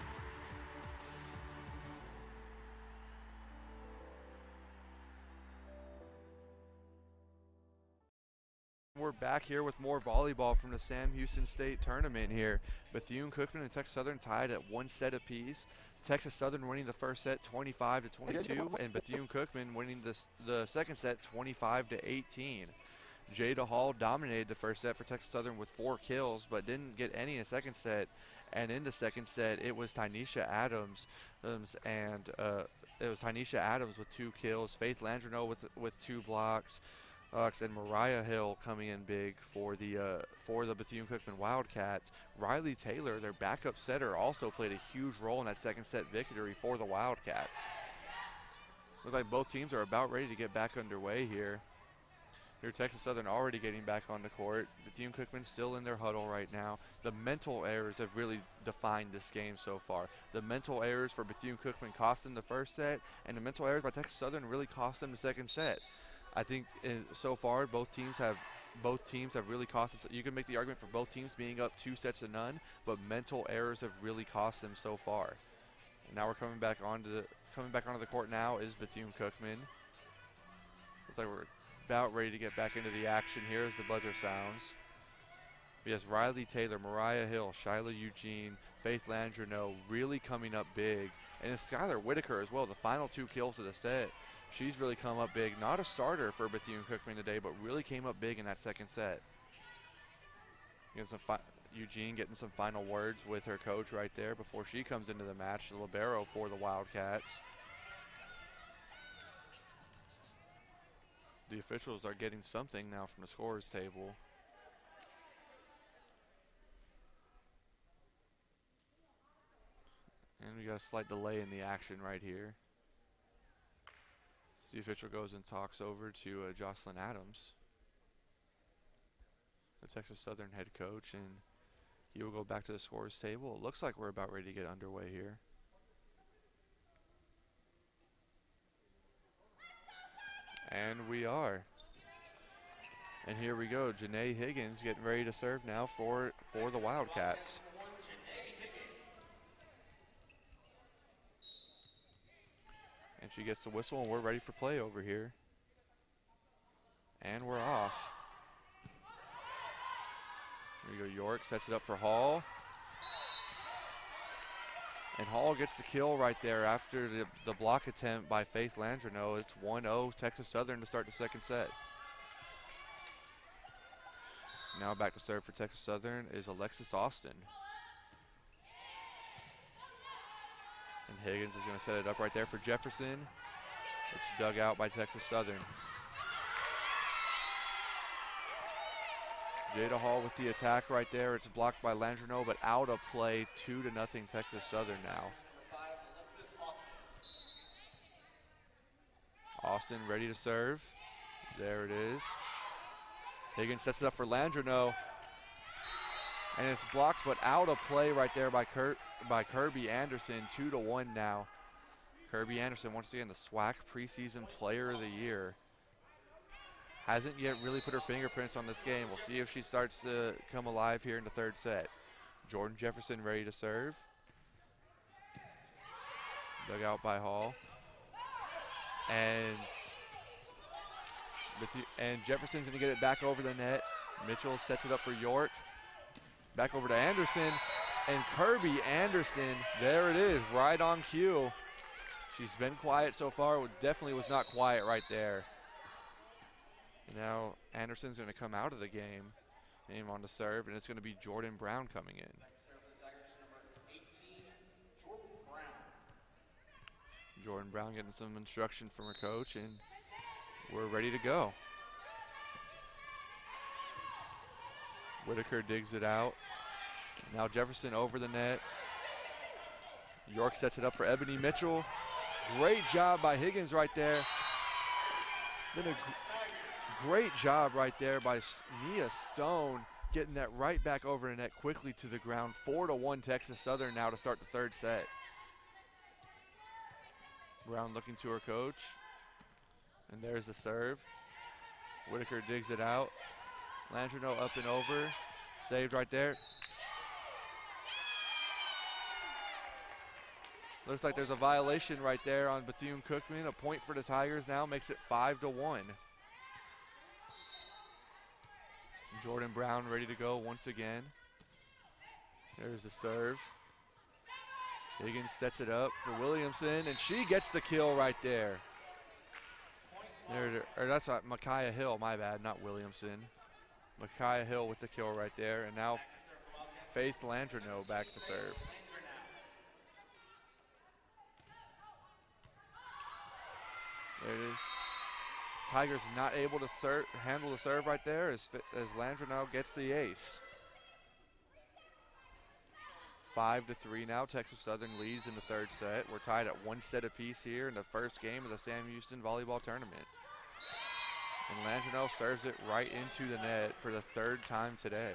We're back here with more volleyball from the Sam Houston State Tournament here. Bethune-Cookman and Texas Southern tied at 1 set apiece. Texas Southern winning the first set 25-22, and Bethune-Cookman winning the second set 25-18. Jada Hall dominated the first set for Texas Southern with 4 kills, but didn't get any in the second set. And in the second set, it was Tynesha Adams, and it was Tynesha Adams with 2 kills. Faith Landreneau with 2 blocks. And Mariah Hill coming in big for the Bethune-Cookman Wildcats. Riley Taylor, their backup setter, also played a huge role in that second set victory for the Wildcats. Looks like both teams are about ready to get back underway here. Here, Texas Southern already getting back on the court. Bethune-Cookman still in their huddle right now. The mental errors have really defined this game so far. The mental errors for Bethune-Cookman cost them the first set, and the mental errors by Texas Southern really cost them the second set. I think so far both teams have really cost them. You can make the argument for both teams being up 2-0, but mental errors have really cost them so far. And now we're coming back onto the court now is Bethune-Cookman. Looks like we're about ready to get back into the action here as the buzzer sounds. Yes, Riley Taylor, Mariah Hill, Shyla Eugene, Faith Landreneau really coming up big. And it's Skylar Whitaker as well, the final 2 kills of the set. She's really come up big. Not a starter for Bethune-Cookman today, but really came up big in that second set. Eugene getting some final words with her coach right there before she comes into the match, the libero for the Wildcats. The officials are getting something now from the scorer's table. And we got a slight delay in the action right here. The official goes and talks over to Jocelyn Adams, the Texas Southern head coach, and he will go back to the scorer's table. It looks like we're about ready to get underway here. And we are. And here we go. Janae Higgins getting ready to serve now for the Wildcats. And she gets the whistle, and we're ready for play over here. And we're off. Here we go. York sets it up for Hall. And Hall gets the kill right there after the block attempt by Faith Landreneau. It's 1-0 Texas Southern to start the second set. Now back to serve for Texas Southern is Alexis Austin. And Higgins is going to set it up right there for Jefferson. It's dug out by Texas Southern. Jada Hall with the attack right there. It's blocked by Landreneau, but out of play. 2-0 Texas Southern now. Austin ready to serve. There it is. Higgins sets it up for Landreneau. And it's blocked, but out of play right there by Kirby Anderson. 2-1 now. Kirby Anderson, once again, the SWAC preseason player of the year. Hasn't yet really put her fingerprints on this game. We'll see if she starts to come alive here in the third set. Jordan Jefferson ready to serve. Dug out by Hall. And Jefferson's going to get it back over the net. Mitchell sets it up for York. Back over to Anderson. And Kirby Anderson, there it is, right on cue. She's been quiet so far. Definitely was not quiet right there. Now Anderson's going to come out of the game. Name on to serve, and it's going to be Jordan Brown coming in. Jordan Brown getting some instruction from her coach, and we're ready to go. Whitaker digs it out. Now Jefferson over the net. York sets it up for Ebony Mitchell. Great job by Higgins right there. Then a great job right there by Nia Stone, getting that right back over the net quickly to the ground. 4-1 Texas Southern now to start the third set. Brown looking to her coach. And there's the serve. Whitaker digs it out. Landreneau up and over. Saved right there. Looks like there's a violation right there on Bethune-Cookman. A point for the Tigers now makes it 5-1. Jordan Brown ready to go once again. There's the serve. Higgins sets it up for Williamson, and she gets the kill right there. That's Micaiah Hill, my bad, not Williamson. Micaiah Hill with the kill right there, and now Faith Landreneau back to serve. There it is. Tigers not able to handle the serve right there as Landreneau gets the ace. 5-3 now. Texas Southern leads in the third set. We're tied at 1 set apiece here in the first game of the Sam Houston Volleyball Tournament. And Landreneau serves it right into the net for the third time today.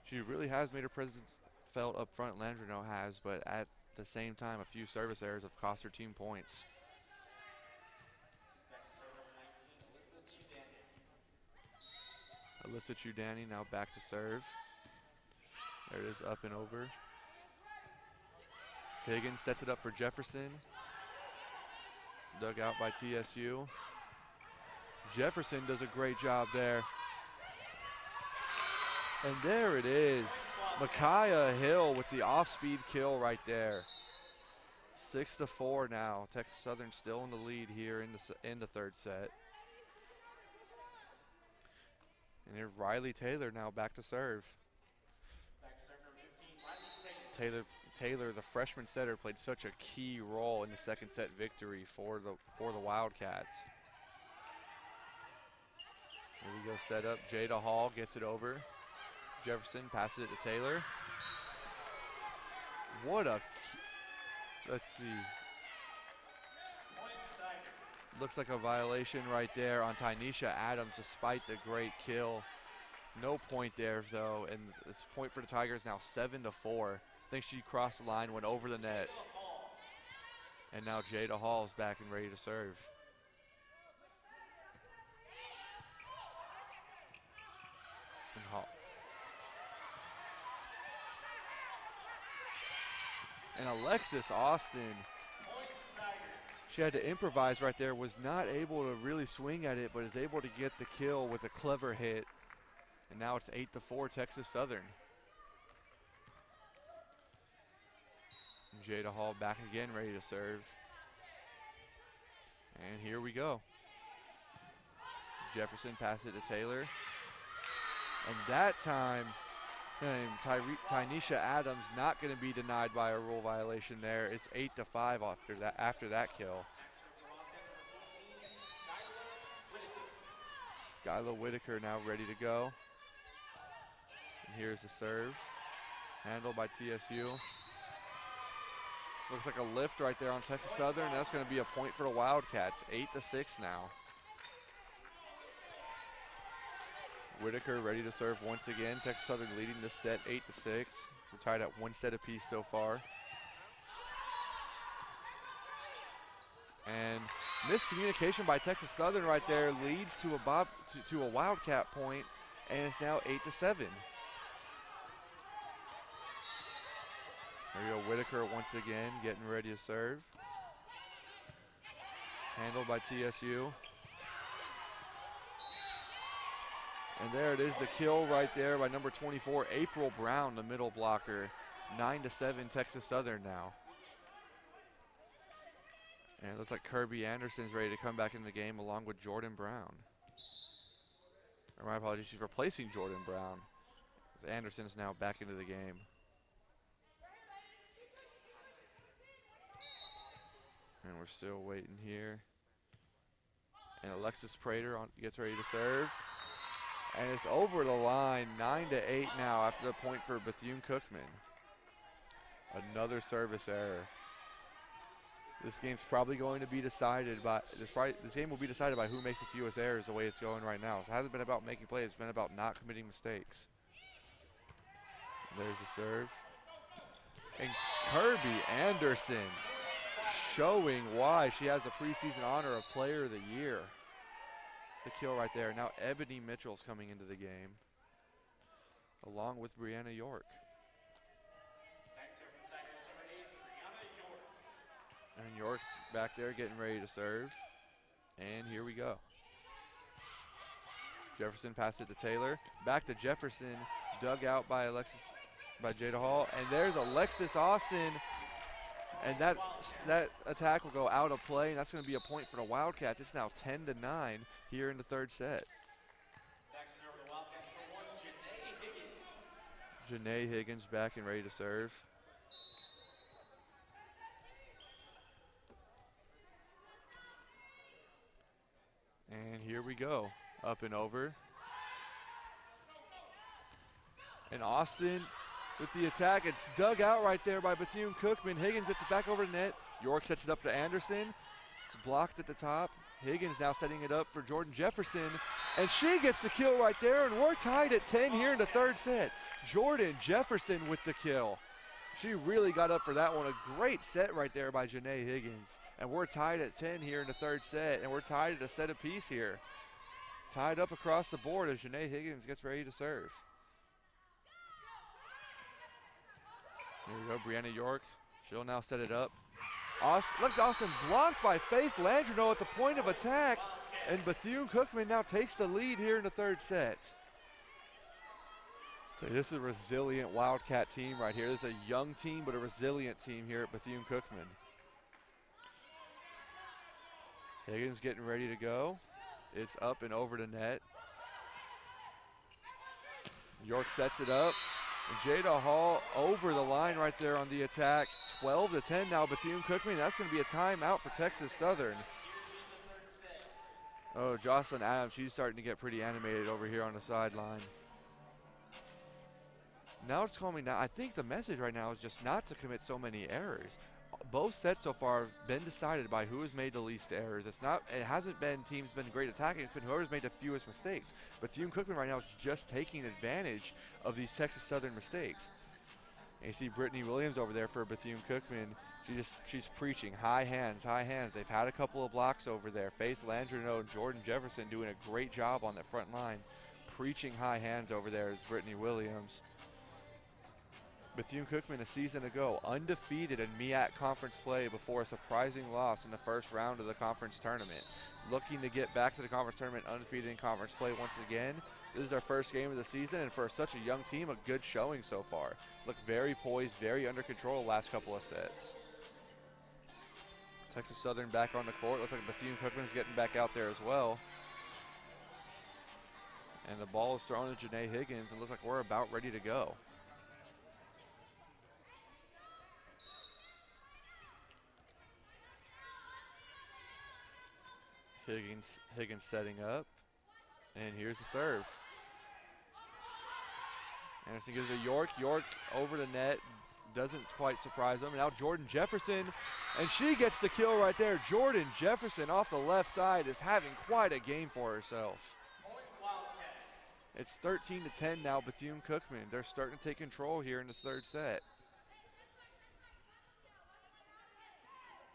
She really has made her presence felt up front, Landreneau has, but at the same time, a few service errors have cost her team points. Alyssa Chudani now back to serve. There it is, up and over. Higgins sets it up for Jefferson. Dug out by TSU. Jefferson does a great job there. And there it is. Micaiah Hill with the off-speed kill right there. 6-4 now. Texas Southern still in the lead here in the third set. And here's Riley Taylor now back to serve. Taylor, the freshman setter, played such a key role in the second set victory for the Wildcats. Here we go, set up. Jada Hall gets it over. Jefferson passes it to Taylor. What a, let's see. Looks like a violation right there on Tynesha Adams despite the great kill. No point there though, and this point for the Tigers now 7-4. I think she crossed the line, went over the net. And now Jada Hall is back and ready to serve. And Hall. And Alexis Austin, she had to improvise right there, was not able to really swing at it, but is able to get the kill with a clever hit. And now it's 8-4 Texas Southern. And Jada Hall back again, ready to serve. And here we go. Jefferson passes it to Taylor. And that time, Tynesha Adams not going to be denied by a rule violation there. It's 8-5 after that kill. Skylar Whitaker now ready to go. And here's the serve. Handled by TSU. Looks like a lift right there on Texas Southern. That's going to be a point for the Wildcats. 8-6 now. Whitaker ready to serve once again. Texas Southern leading this set 8-6. We're tied at one set apiece so far. And miscommunication by Texas Southern right there leads to a Wildcat point, and it's now 8-7. There we go, Whitaker once again getting ready to serve. Handled by TSU. And there it is, the kill right there by number 24, April Brown, the middle blocker. 9-7 Texas Southern now. And it looks like Kirby Anderson's ready to come back in the game along with Jordan Brown. Or my apologies, she's replacing Jordan Brown. As Anderson's now back into the game. And we're still waiting here. And Alexis Prater gets ready to serve. And it's over the line, 9-8 now after the point for Bethune-Cookman. Another service error. This game's probably going to be decided by, this game will be decided by who makes the fewest errors the way it's going right now. So it hasn't been about making plays, it's been about not committing mistakes. There's the serve. And Kirby Anderson showing why she has a preseason honor of Player of the Year. The kill right there. Now Ebony Mitchell's coming into the game, along with Brianna York. And York's back there getting ready to serve. And here we go. Jefferson passed it to Taylor. Back to Jefferson. Dug out by Jada Hall. And there's Alexis Austin. And that attack will go out of play, and that's going to be a point for the Wildcats. It's now 10-9 here in the third set. Janae Higgins back and ready to serve. And here we go, up and over. And Austin with the attack, it's dug out right there by Bethune-Cookman. Higgins gets it back over the net. York sets it up to Anderson. It's blocked at the top. Higgins now setting it up for Jordan Jefferson, and she gets the kill right there, and we're tied at 10 here in the third set. Jordan Jefferson with the kill. She really got up for that one. A great set right there by Janae Higgins. And we're tied at 10 here in the third set, and we're tied at a set apiece here. Tied up across the board as Janae Higgins gets ready to serve. Here we go, Brianna York. She'll now set it up. Austin blocked by Faith Landreneau at the point of attack, and Bethune-Cookman now takes the lead here in the third set. So this is a resilient Wildcat team right here. This is a young team, but a resilient team here at Bethune-Cookman. Higgins getting ready to go. It's up and over the net. York sets it up. And Jada Hall over the line right there on the attack. 12-10 now, Bethune-Cookman. That's going to be a timeout for Texas Southern. Oh, Jocelyn Adams, she's starting to get pretty animated over here on the sideline. Now it's calming down. I think the message right now is just not to commit so many errors. Both sets so far have been decided by who has made the least errors. It hasn't been teams been great attacking. It's been whoever's made the fewest mistakes. But Bethune-Cookman right now is just taking advantage of these Texas Southern mistakes. And you see Brittany Williams over there for Bethune-Cookman. She's preaching high hands, high hands. They've had a couple of blocks over there. Faith Landreneau and Jordan Jefferson doing a great job on that front line. Preaching high hands over there is Brittany Williams. Bethune-Cookman a season ago, undefeated in MEAC conference play before a surprising loss in the first round of the conference tournament. Looking to get back to the conference tournament undefeated in conference play once again. This is our first game of the season, and for such a young team, a good showing so far. Look very poised, very under control last couple of sets. Texas Southern back on the court. Looks like Bethune-Cookman's getting back out there as well. And the ball is thrown to Janae Higgins, and looks like we're about ready to go. Higgins setting up, and here's the serve. Anderson gives it to York. York over the net, doesn't quite surprise him. Now Jordan Jefferson, and she gets the kill right there. Jordan Jefferson off the left side is having quite a game for herself. It's 13-10 now, Bethune-Cookman. They're starting to take control here in this third set.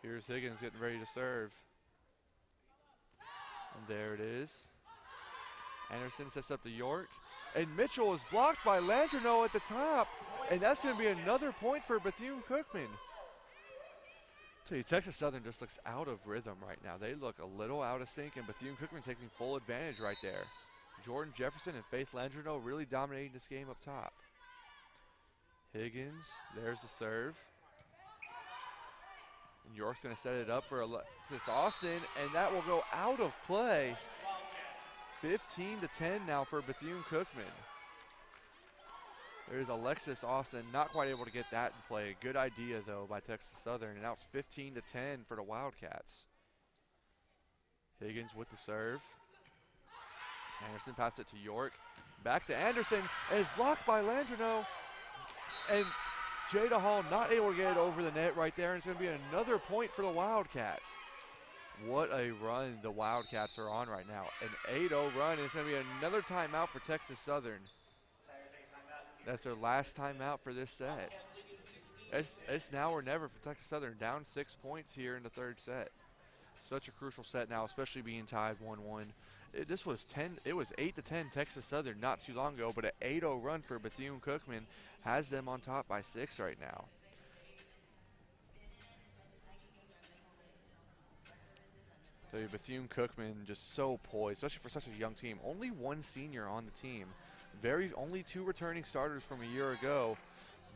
Here's Higgins getting ready to serve. And there it is. Anderson sets up to York. And Mitchell is blocked by Landreneau at the top. And that's going to be another point for Bethune-Cookman. Tell you, Texas Southern just looks out of rhythm right now. They look a little out of sync, and Bethune-Cookman taking full advantage right there. Jordan Jefferson and Faith Landreneau really dominating this game up top. Higgins, there's the serve. And York's going to set it up for Alexis Austin, and that will go out of play. 15-10 now for Bethune-Cookman. There's Alexis Austin, not quite able to get that in play. Good idea, though, by Texas Southern, and now it's 15-10 for the Wildcats. Higgins with the serve. Anderson passed it to York. Back to Anderson, and it's blocked by Landreneau. And Jada Hall not able to get it over the net right there, and it's going to be another point for the Wildcats. What a run the Wildcats are on right now. An 8-0 run, and it's going to be another timeout for Texas Southern. That's their last timeout for this set. It's now or never for Texas Southern. Down 6 points here in the third set. Such a crucial set now, especially being tied 1-1. It was 8-10 Texas Southern not too long ago, but an 8-0 run for Bethune-Cookman has them on top by 6 right now. So Bethune-Cookman just so poised, especially for such a young team. Only one senior on the team. Only 2 returning starters from a year ago,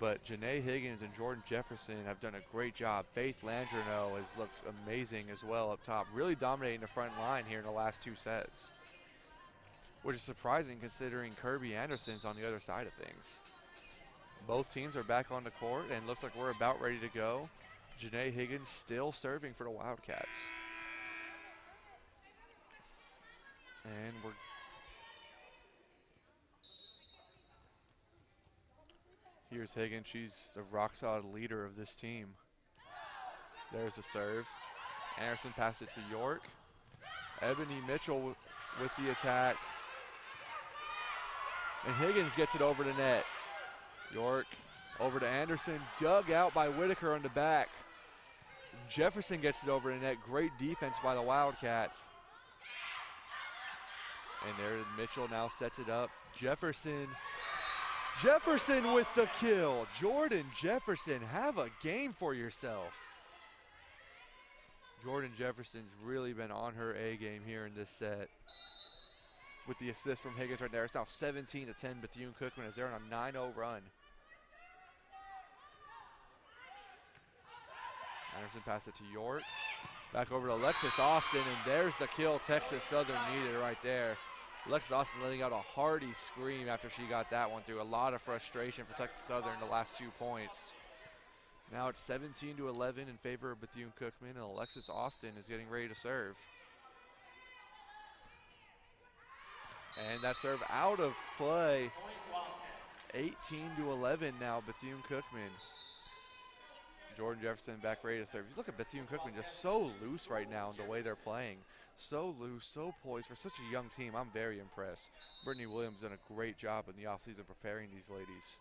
but Janae Higgins and Jordan Jefferson have done a great job. Faith Landreneau has looked amazing as well up top, really dominating the front line here in the last 2 sets, which is surprising considering Kirby Anderson's on the other side of things. Both teams are back on the court, and looks like we're about ready to go. Janae Higgins still serving for the Wildcats. And here's Higgins. She's the rock-solid leader of this team. There's the serve. Anderson passed it to York. Ebony Mitchell with the attack. And Higgins gets it over the net. York over to Anderson, dug out by Whitaker on the back. Jefferson gets it over the net. Great defense by the Wildcats. And there Mitchell now sets it up. Jefferson with the kill. Jordan Jefferson, have a game for yourself. Jordan Jefferson's really been on her A game here in this set. With the assist from Higgins right there. It's now 17-10 Bethune-Cookman as they're on a 9-0 run. Anderson passed it to York. Back over to Alexis Austin, and there's the kill Texas Southern needed right there. Alexis Austin letting out a hearty scream after she got that one through. A lot of frustration for Texas Southern the last 2 points. Now it's 17-11 in favor of Bethune-Cookman, and Alexis Austin is getting ready to serve. And that serve out of play. 18-11 now, Bethune-Cookman. Jordan Jefferson back ready to serve. You look at Bethune-Cookman just so loose right now in the way they're playing. So loose, so poised for such a young team. I'm very impressed. Brittany Williams done a great job in the offseason preparing these ladies.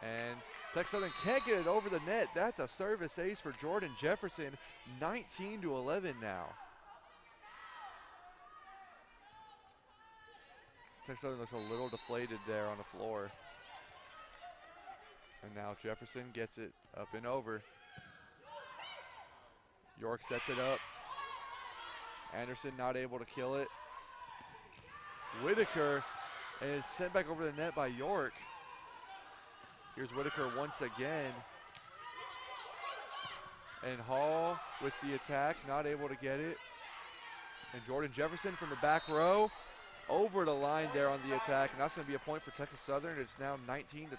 And Texas Southern can't get it over the net. That's a service ace for Jordan Jefferson. 19-11 now. Texas Southern looks a little deflated there on the floor. And now Jefferson gets it up and over. York sets it up. Anderson not able to kill it. Whitaker, and it's sent back over the net by York. Here's Whitaker once again. And Hall with the attack, not able to get it. And Jordan Jefferson from the back row. Over the line there on the attack, and that's going to be a point for Texas Southern. It's now 19-12.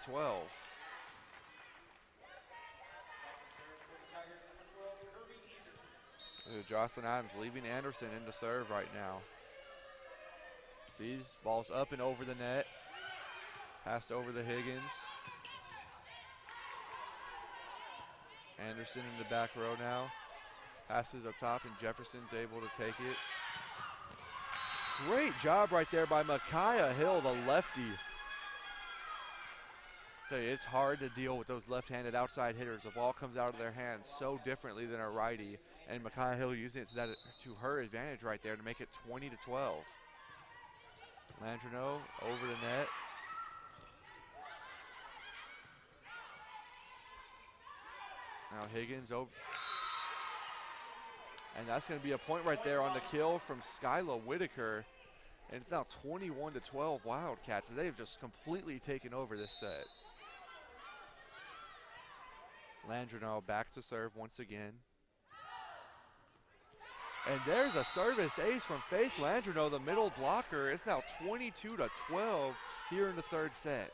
Jocelyn Adams leaving Anderson in to serve right now. Sees ball's up and over the net. Passed over to Higgins. Anderson in the back row now. Passes up top, and Jefferson's able to take it. Great job right there by Micaiah Hill, the lefty. Tell you, it's hard to deal with those left-handed outside hitters. The ball comes out of their hands so differently than a righty, and Micaiah Hill using it to her advantage right there to make it 20-12. Landreneau over the net. Now Higgins over. And that's going to be a point right there on the kill from Skyla Whitaker. And it's now 21-12 Wildcats. They've just completely taken over this set. Landreneau back to serve once again. And there's a service ace from Faith Landreneau, the middle blocker. It's now 22-12 here in the third set.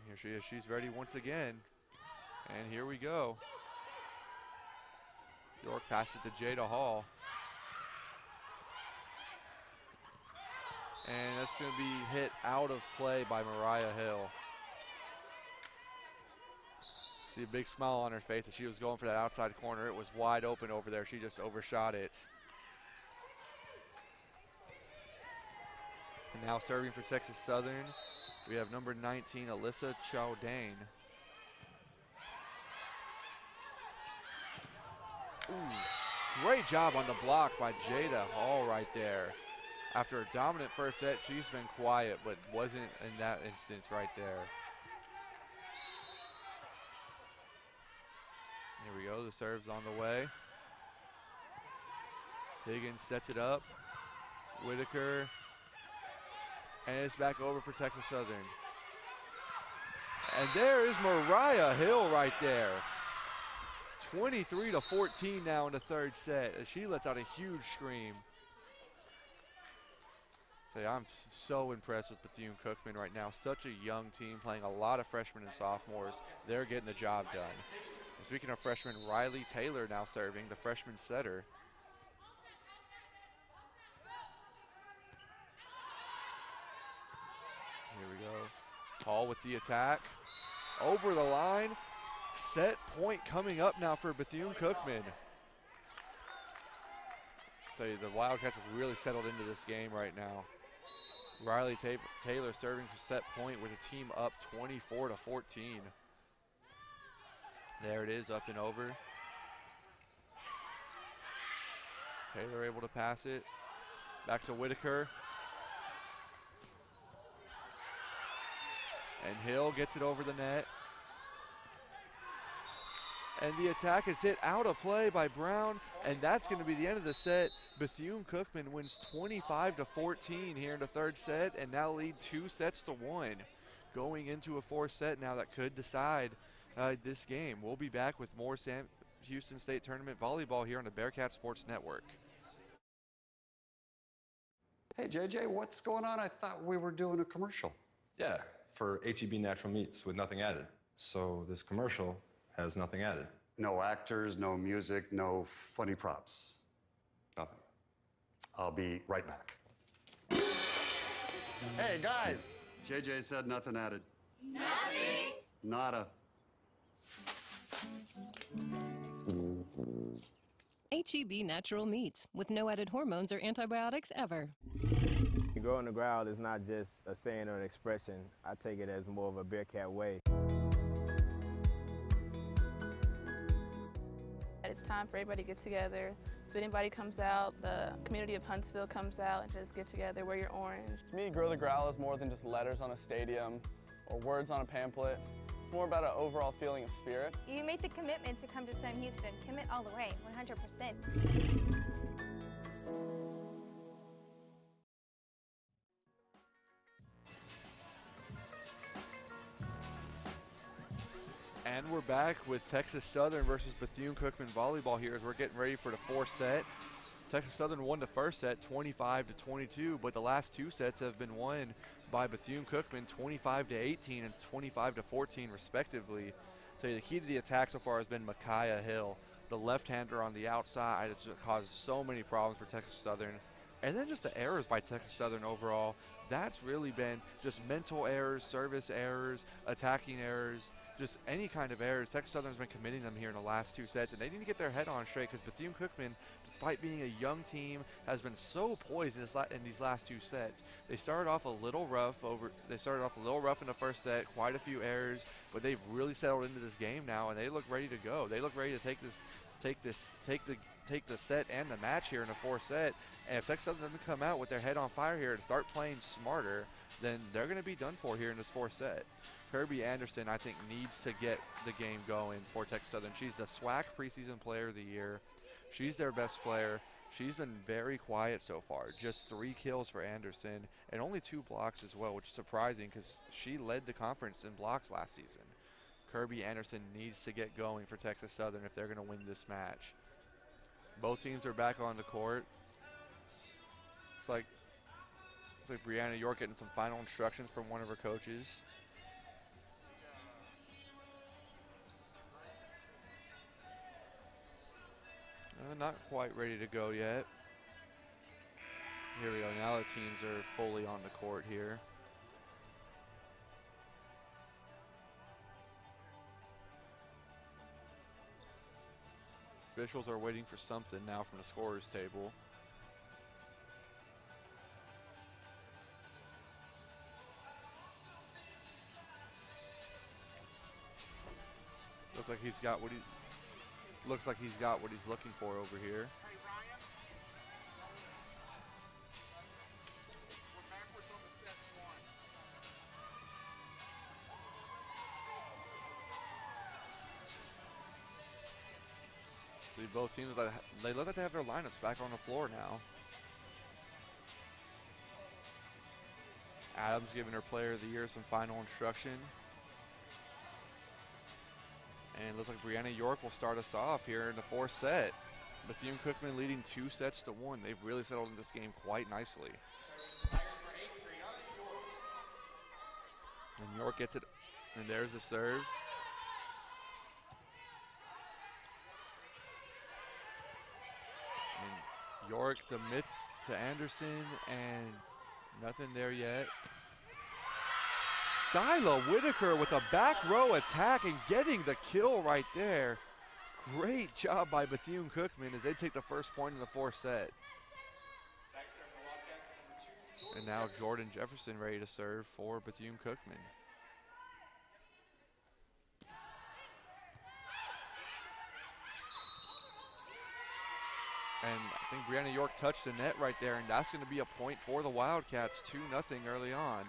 Here she is. She's ready once again. And here we go. York passes to Jada Hall. And that's going to be hit out of play by Mariah Hill. See a big smile on her face as she was going for that outside corner. It was wide open over there. She just overshot it. And now serving for Texas Southern, we have number 19, Alyssa Chowdane. Ooh, great job on the block by Jada Hall right there. After a dominant first set, she's been quiet, but wasn't in that instance right there. Here we go, the serve's on the way. Higgins sets it up. Whitaker. And it's back over for Texas Southern. And there is Mariah Hill right there. 23-14 now in the third set as she lets out a huge scream. So I'm so impressed with Bethune-Cookman right now. Such a young team playing a lot of freshmen and sophomores. They're getting the job done. And speaking of freshmen, Riley Taylor now serving, the freshman setter. Here we go. Hall with the attack. Over the line. Set point coming up now for Bethune-Cookman. So the Wildcats have really settled into this game right now. Riley Taylor serving for set point with a team up 24-14. There it is, up and over. Taylor able to pass it. Back to Whitaker. And Hill gets it over the net. And the attack is hit out of play by Brown, and that's going to be the end of the set. Bethune-Cookman wins 25-14 here in the third set, and now lead 2-1, going into a fourth set now that could decide this game. We'll be back with more Houston State Tournament volleyball here on the Bearcat Sports Network. Hey, JJ, what's going on? I thought we were doing a commercial. Yeah, for HEB natural meats with nothing added. So this commercial has nothing added. No actors, no music, no funny props. Nothing. I'll be right back. Hey, guys! JJ said nothing added. Nothing. Nada. HEB Natural Meats, with no added hormones or antibiotics ever. Growing the ground is not just a saying or an expression. I take it as more of a Bearcat way. It's time for everybody to get together. So anybody comes out, the community of Huntsville comes out and just get together, wear your orange. To me, Grow the Growl is more than just letters on a stadium or words on a pamphlet. It's more about an overall feeling of spirit. You made the commitment to come to Sam Houston. Commit all the way, 100%. And we're back with Texas Southern versus Bethune-Cookman volleyball here as we're getting ready for the fourth set. Texas Southern won the first set 25-22, but the last two sets have been won by Bethune-Cookman 25-18 and 25-14 respectively. So the key to the attack so far has been Micaiah Hill, the left-hander on the outside. It's caused so many problems for Texas Southern. And then just the errors by Texas Southern overall. That's really been just mental errors, service errors, attacking errors. Just any kind of errors. Texas Southern's been committing them here in the last two sets, and they need to get their head on straight because Bethune-Cookman, despite being a young team, has been so poised in these last two sets. They started off a little rough in the first set, quite a few errors, but they've really settled into this game now, and they look ready to go. They look ready to take the set and the match here in the fourth set. And if Texas Southern doesn't come out with their head on fire here and start playing smarter, then they're going to be done for here in this fourth set. Kirby Anderson, I think, needs to get the game going for Texas Southern. She's the SWAC preseason player of the year. She's their best player. She's been very quiet so far. Just 3 kills for Anderson and only 2 blocks as well, which is surprising because she led the conference in blocks last season. Kirby Anderson needs to get going for Texas Southern if they're going to win this match. Both teams are back on the court. It's like Brianna York getting some final instructions from one of her coaches. Not quite ready to go yet. Here we go. Now the teams are fully on the court here. Officials are waiting for something now from the scorer's table. Looks like he's got what he's looking for over here. See, both teams, they look like they have their lineups back on the floor now. Adams giving her player of the year some final instruction. And it looks like Brianna York will start us off here in the fourth set. Bethune-Cookman leading 2-1. They've really settled in this game quite nicely. And York gets it, and there's the serve. And York to Anderson, and nothing there yet. Skyla Whitaker with a back row attack and getting the kill right there. Great job by Bethune-Cookman as they take the first point in the fourth set. And now Jordan Jefferson ready to serve for Bethune-Cookman. And I think Brianna York touched the net right there, and that's going to be a point for the Wildcats, 2-0 early on.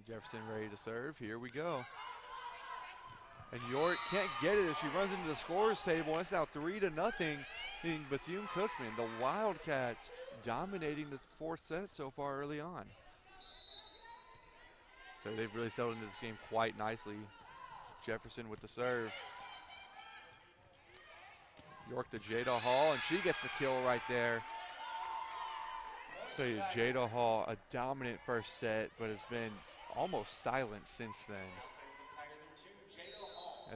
Jefferson ready to serve. Here we go. And York can't get it as she runs into the scorer's table. It's now 3-0 in Bethune-Cookman. The Wildcats dominating the fourth set so far early on. So they've really settled into this game quite nicely. Jefferson with the serve. York to Jada Hall, and she gets the kill right there. So Jada Hall, a dominant first set, but it's been almost silent since then.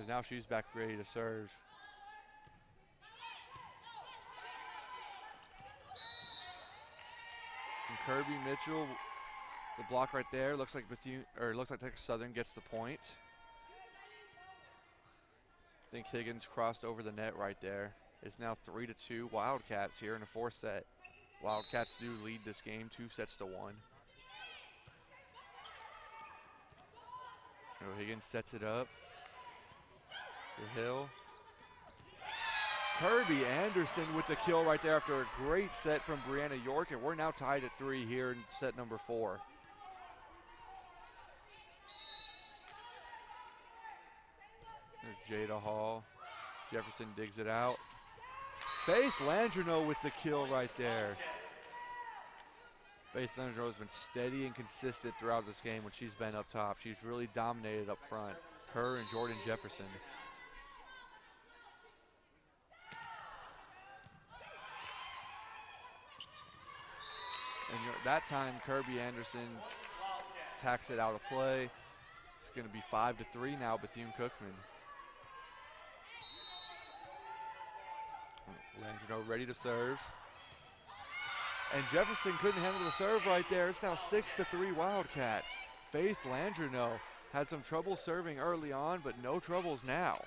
As now she's back ready to serve. And Kirby Mitchell, the block right there, looks like Texas Southern gets the point. I think Higgins crossed over the net right there. It's now 3-2 Wildcats here in the fourth set. Wildcats do lead this game 2-1. Higgins sets it up. To Hill. Kirby Anderson with the kill right there after a great set from Brianna York, and we're now tied at 3 here in set number 4. There's Jada Hall. Jefferson digs it out. Faith Landreneau with the kill right there. Faith Landreneau has been steady and consistent throughout this game when she's been up top. She's really dominated up front. Her and Jordan Jefferson. And that time, Kirby Anderson tacks it out of play. It's going to be 5-3 now, Bethune-Cookman. Landreneau ready to serve. And Jefferson couldn't handle the serve right there. It's now 6-3 Wildcats. Faith Landreneau had some trouble serving early on, but no troubles now.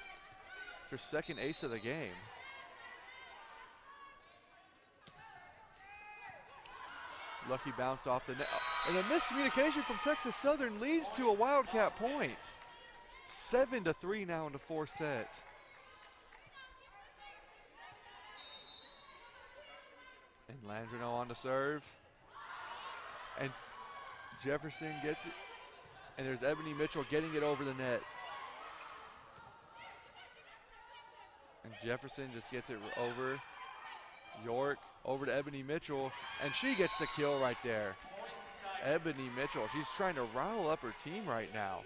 It's her second ace of the game. Lucky bounce off the net. And a miscommunication from Texas Southern leads to a Wildcat point. 7-3 now in the fourth set. And Landreneau on the serve. And Jefferson gets it. And there's Ebony Mitchell getting it over the net. And Jefferson just gets it over. York over to Ebony Mitchell, and she gets the kill right there. Ebony Mitchell, she's trying to rile up her team right now.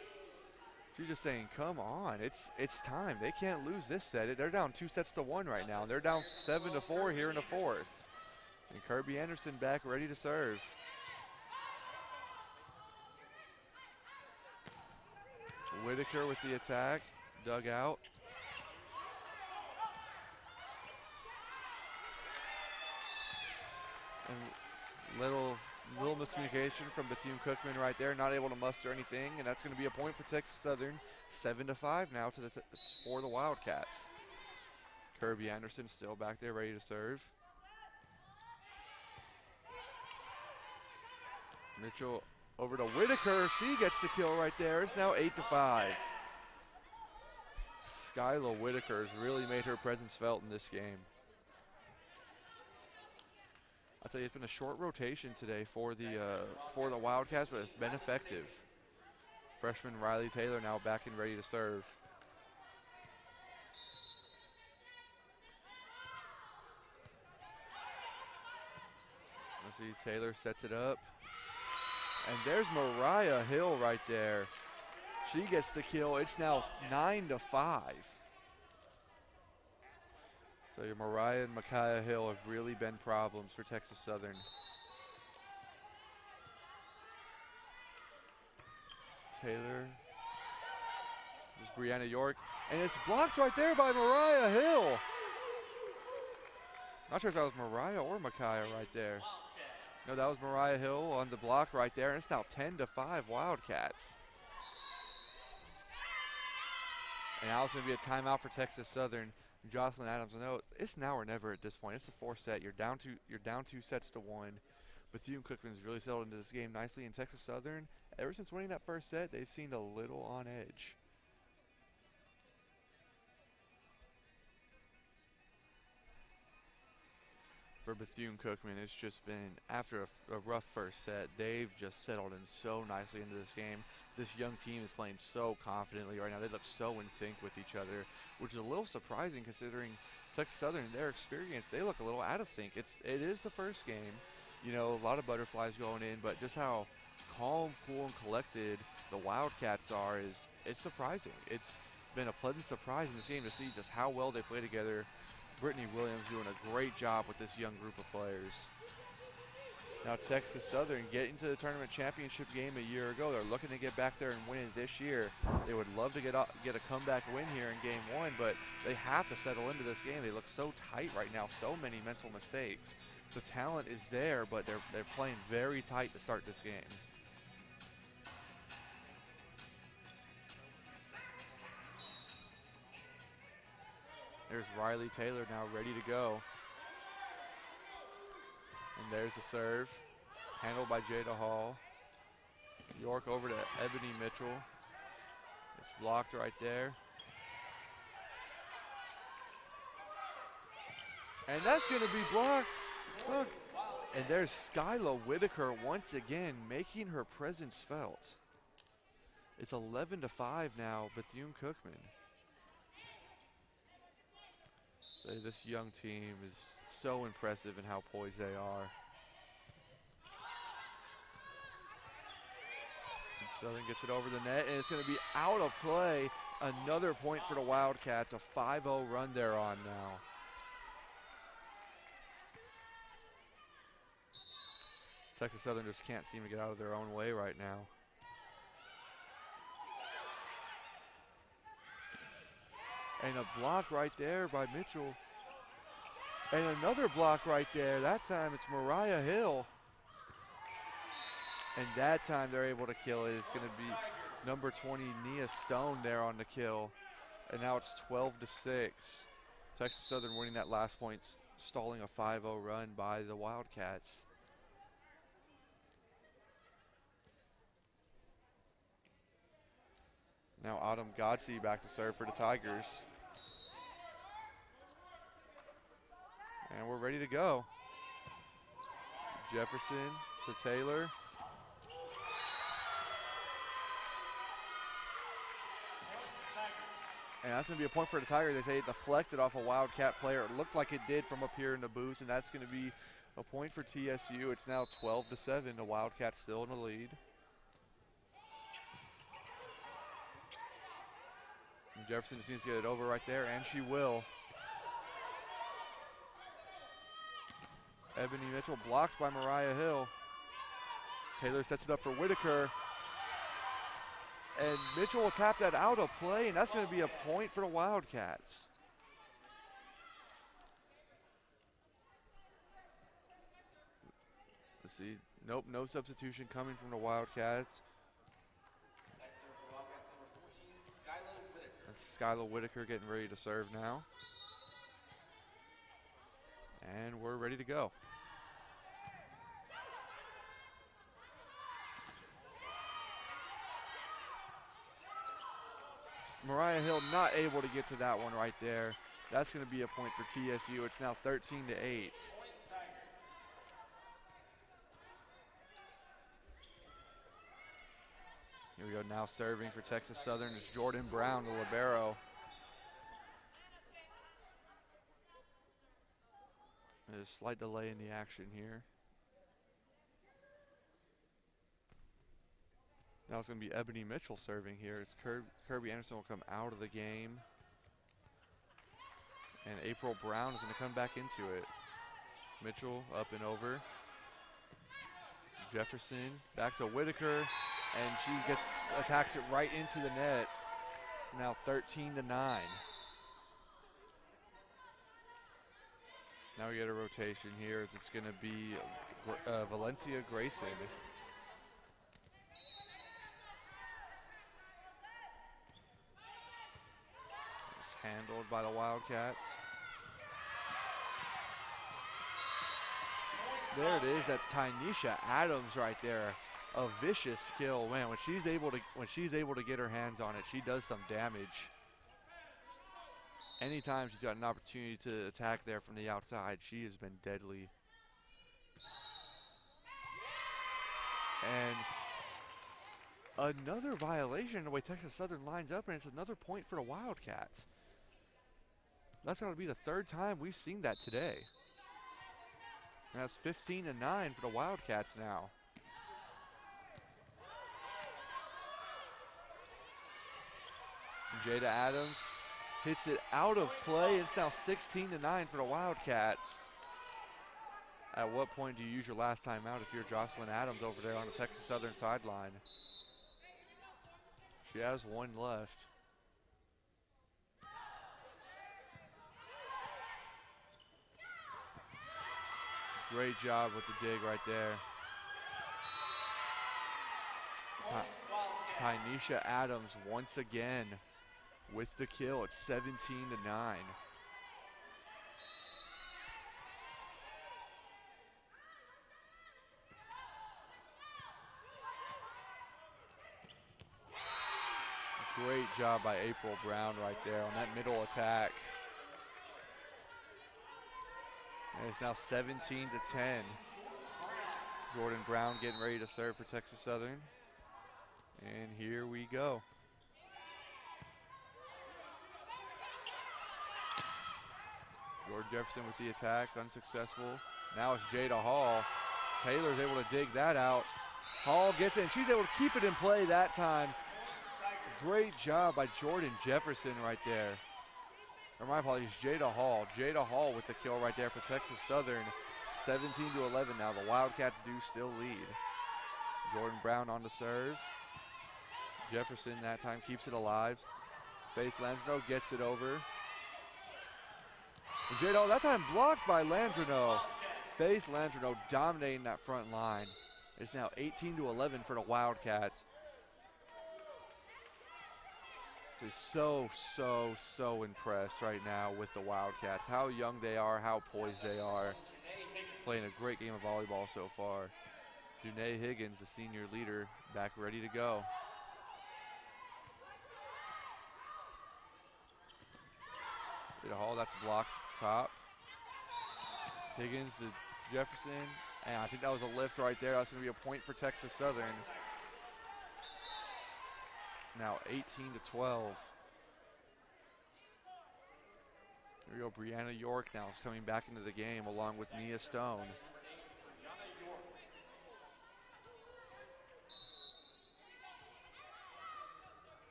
She's just saying, come on, it's time. They can't lose this set. They're down 2-1 right now. They're down 7-4 here in the fourth. And Kirby Anderson back ready to serve. Whitaker with the attack, dug out. And little miscommunication from Bethune-Cookman right there, not able to muster anything, and that's going to be a point for Texas Southern. 7-5 now for the Wildcats. Kirby Anderson still back there ready to serve. Mitchell over to Whitaker. She gets the kill right there. It's now 8-5. Skyla Whitaker has really made her presence felt in this game. I'll tell you, it's been a short rotation today for the Wildcats, but it's been effective. Freshman Riley Taylor now back and ready to serve. Let's see, Taylor sets it up. And there's Mariah Hill right there. She gets the kill. It's now 9-5. So your Mariah and Micaiah Hill have really been problems for Texas Southern. Taylor. This is Brianna York. And it's blocked right there by Mariah Hill. Not sure if that was Mariah or Micaiah right there. No, that was Mariah Hill on the block right there, and it's now 10-5 Wildcats. And now it's going to be a timeout for Texas Southern. Jocelyn Adams, no, it's now or never at this point. It's a 4-set. You're down 2 sets to 1. Bethune-Cookman's really settled into this game nicely, and Texas Southern, ever since winning that first set, they've seemed a little on edge. For Bethune-Cookman, it's just been, after a rough first set, they've just settled in so nicely into this game. This young team is playing so confidently right now. They look so in sync with each other, which is a little surprising considering Texas Southern, their experience, they look a little out of sync. It is the first game, you know, a lot of butterflies going in, but just how calm, cool, and collected the Wildcats are it's surprising. It's been a pleasant surprise in this game to see just how well they play together. Brittany Williams doing a great job with this young group of players. Now Texas Southern getting to the tournament championship game a year ago. They're looking to get back there and win it this year. They would love to get a comeback win here in game 1, but they have to settle into this game. They look so tight right now, so many mental mistakes. The talent is there, but they're playing very tight to start this game. There's Riley Taylor now ready to go. And there's the serve, handled by Jada Hall. York over to Ebony Mitchell. It's blocked right there. And that's going to be blocked. Look. And there's Skyla Whitaker once again making her presence felt. It's 11-5 now, Bethune-Cookman. This young team is so impressive in how poised they are. And Southern gets it over the net, and it's going to be out of play. Another point for the Wildcats, a 5-0 run they're on now. Texas Southern just can't seem to get out of their own way right now. And a block right there by Mitchell. And another block right there. That time it's Mariah Hill. And that time they're able to kill it. It's going to be number 20, Nia Stone, there on the kill. And now it's 12-6. Texas Southern winning that last point, stalling a 5-0 run by the Wildcats. Now Autumn Godsey back to serve for the Tigers. And we're ready to go. Jefferson to Taylor. And that's going to be a point for the Tigers. They say it deflected off a Wildcat player. It looked like it did from up here in the booth, and that's going to be a point for TSU. It's now 12-7. The Wildcats still in the lead. And Jefferson just needs to get it over right there, and she will. Ebony Mitchell blocked by Mariah Hill. Taylor sets it up for Whitaker. And Mitchell will tap that out of play, and that's going to be a point for the Wildcats. Let's see. Nope, no substitution coming from the Wildcats. That's Skyla Whitaker getting ready to serve now. And we're ready to go. Mariah Hill not able to get to that one right there. That's going to be a point for TSU. It's now 13-8. Here we go, now serving for Texas Southern is Jordan Brown, the libero. There's a slight delay in the action here. Now it's going to be Ebony Mitchell serving here. It's Kirby Anderson will come out of the game. And April Brown is going to come back into it. Mitchell up and over. Jefferson back to Whitaker. And she attacks it right into the net. It's now 13-9. Now we get a rotation here. It's going to be Valencia Grayson. It's handled by the Wildcats. There it is, that Tynesha Adams right there. A vicious skill. Man, when she's able to get her hands on it, she does some damage. Anytime she's got an opportunity to attack there from the outside, she has been deadly. And another violation the way Texas Southern lines up, and it's another point for the Wildcats. That's going to be the third time we've seen that today. And that's 15-9 for the Wildcats now. Jada Adams hits it out of play. It's now 16-9 for the Wildcats. At what point do you use your last time out if you're Jocelyn Adams over there on the Texas Southern sideline? She has one left. Great job with the dig right there. Tynesha Adams once again with the kill. It's 17-9. Great job by April Brown right there on that middle attack. And it's now 17-10. Jordan Brown getting ready to serve for Texas Southern. And here we go. Jordan Jefferson with the attack, unsuccessful. Now it's Jada Hall. Taylor's able to dig that out. Hall gets it, and she's able to keep it in play that time. Great job by Jordan Jefferson right there. Or my apologies, Jada Hall. Jada Hall with the kill right there for Texas Southern. 17-11 now. The Wildcats do still lead. Jordan Brown on the serve. Jefferson that time keeps it alive. Faith Landreneau gets it over. And Jada Hall that time blocked by Landreneau. Faith Landreneau dominating that front line. It's now 18-11 for the Wildcats. So impressed right now with the Wildcats. How young they are, how poised they are. Playing a great game of volleyball so far. Janae Higgins, the senior leader, back ready to go. Jada Hall, that's blocked top. Higgins to Jefferson, and I think that was a lift right there. That's going to be a point for Texas Southern. Now 18-12. Here we go, Brianna York now is coming back into the game along with Mia Stone.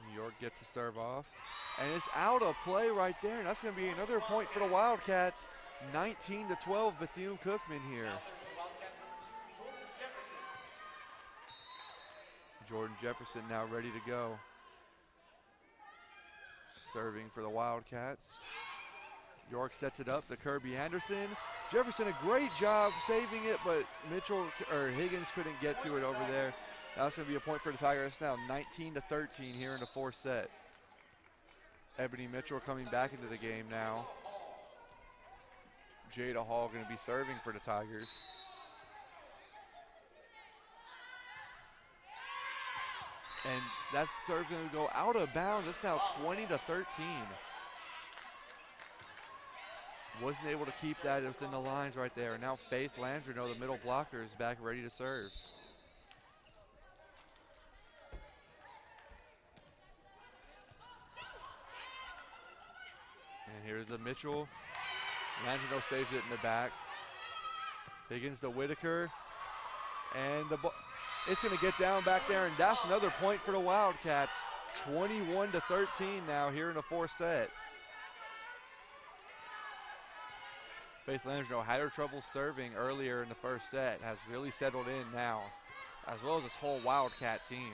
New York gets the serve off. And it's out of play right there. And that's going to be another point for the Wildcats. 19-12 Bethune-Cookman here. Jordan Jefferson now ready to go. Serving for the Wildcats. York sets it up to Kirby Anderson. Jefferson, a great job saving it, but Higgins couldn't get to it over there. That's going to be a point for the Tigers. Now 19-13 here in the fourth set. Ebony Mitchell coming back into the game now. Jada Hall going to be serving for the Tigers. And that serve's going to go out of bounds. It's now 20-13. Wasn't able to keep that within the lines right there. And now Faith Landreneau, the middle blocker, is back ready to serve. And here's a Mitchell. Landreneau saves it in the back. Higgins to Whitaker. And the it's going to get down back there, and that's another point for the Wildcats. 21-13 now here in the fourth set. Faith Landreneau had her trouble serving earlier in the first set, has really settled in now, as well as this whole Wildcat team.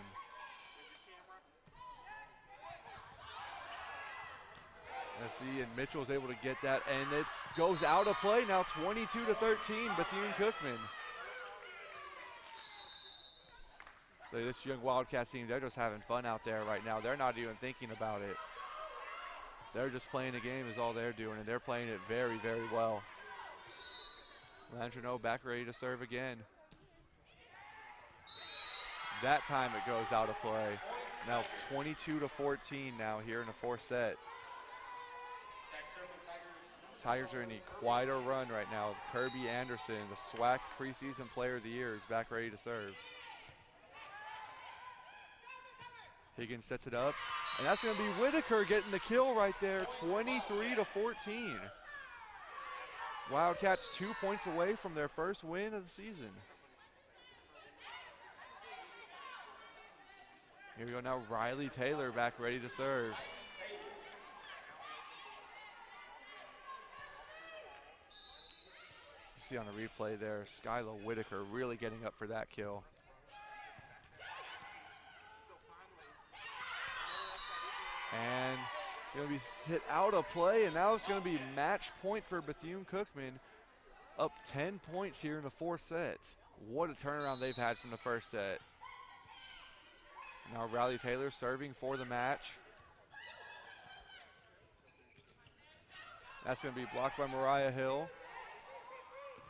Let's see, and Mitchell's able to get that, and it goes out of play now, 22-13, Bethune-Cookman. So this young Wildcats team, they're just having fun out there right now. They're not even thinking about it. They're just playing the game is all they're doing, and they're playing it very, very well. Landreneau back ready to serve again. That time it goes out of play. Now 22-14 now here in the fourth set. Tigers are in a quieter run right now. Kirby Anderson, the SWAC preseason player of the year, is back ready to serve. Higgins sets it up, and that's going to be Whitaker getting the kill right there, 23-14. Wildcats 2 points away from their first win of the season. Here we go now, Riley Taylor back ready to serve. You see on the replay there, Skylar Whitaker really getting up for that kill. And going to be hit out of play, and now it's going to be match point for Bethune-Cookman, up 10 points here in the fourth set. What a turnaround they've had from the first set. Now Riley Taylor serving for the match. That's going to be blocked by Mariah Hill.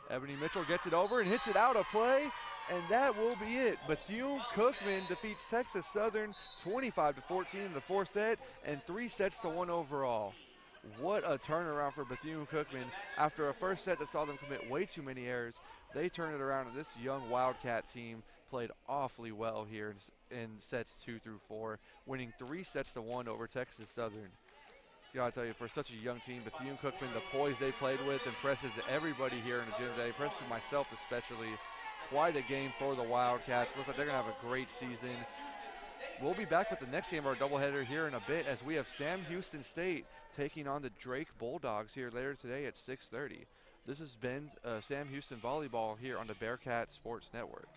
Ebony Mitchell gets it over and hits it out of play, and that will be it. Bethune-Cookman defeats Texas Southern 25-14 in the fourth set and 3-1 overall. What a turnaround for Bethune-Cookman. After a first set that saw them commit way too many errors, they turn it around, and this young Wildcat team played awfully well here in sets 2 through 4, winning 3-1 over Texas Southern. You gotta tell you, for such a young team, Bethune-Cookman, the poise they played with impresses everybody here in the gym today, impresses myself especially. Quite a game for the Wildcats. Looks like they're gonna have a great season. We'll be back with the next game of our doubleheader here in a bit as we have Sam Houston State taking on the Drake Bulldogs here later today at 6:30. This has been Sam Houston Volleyball here on the Bearcat Sports Network.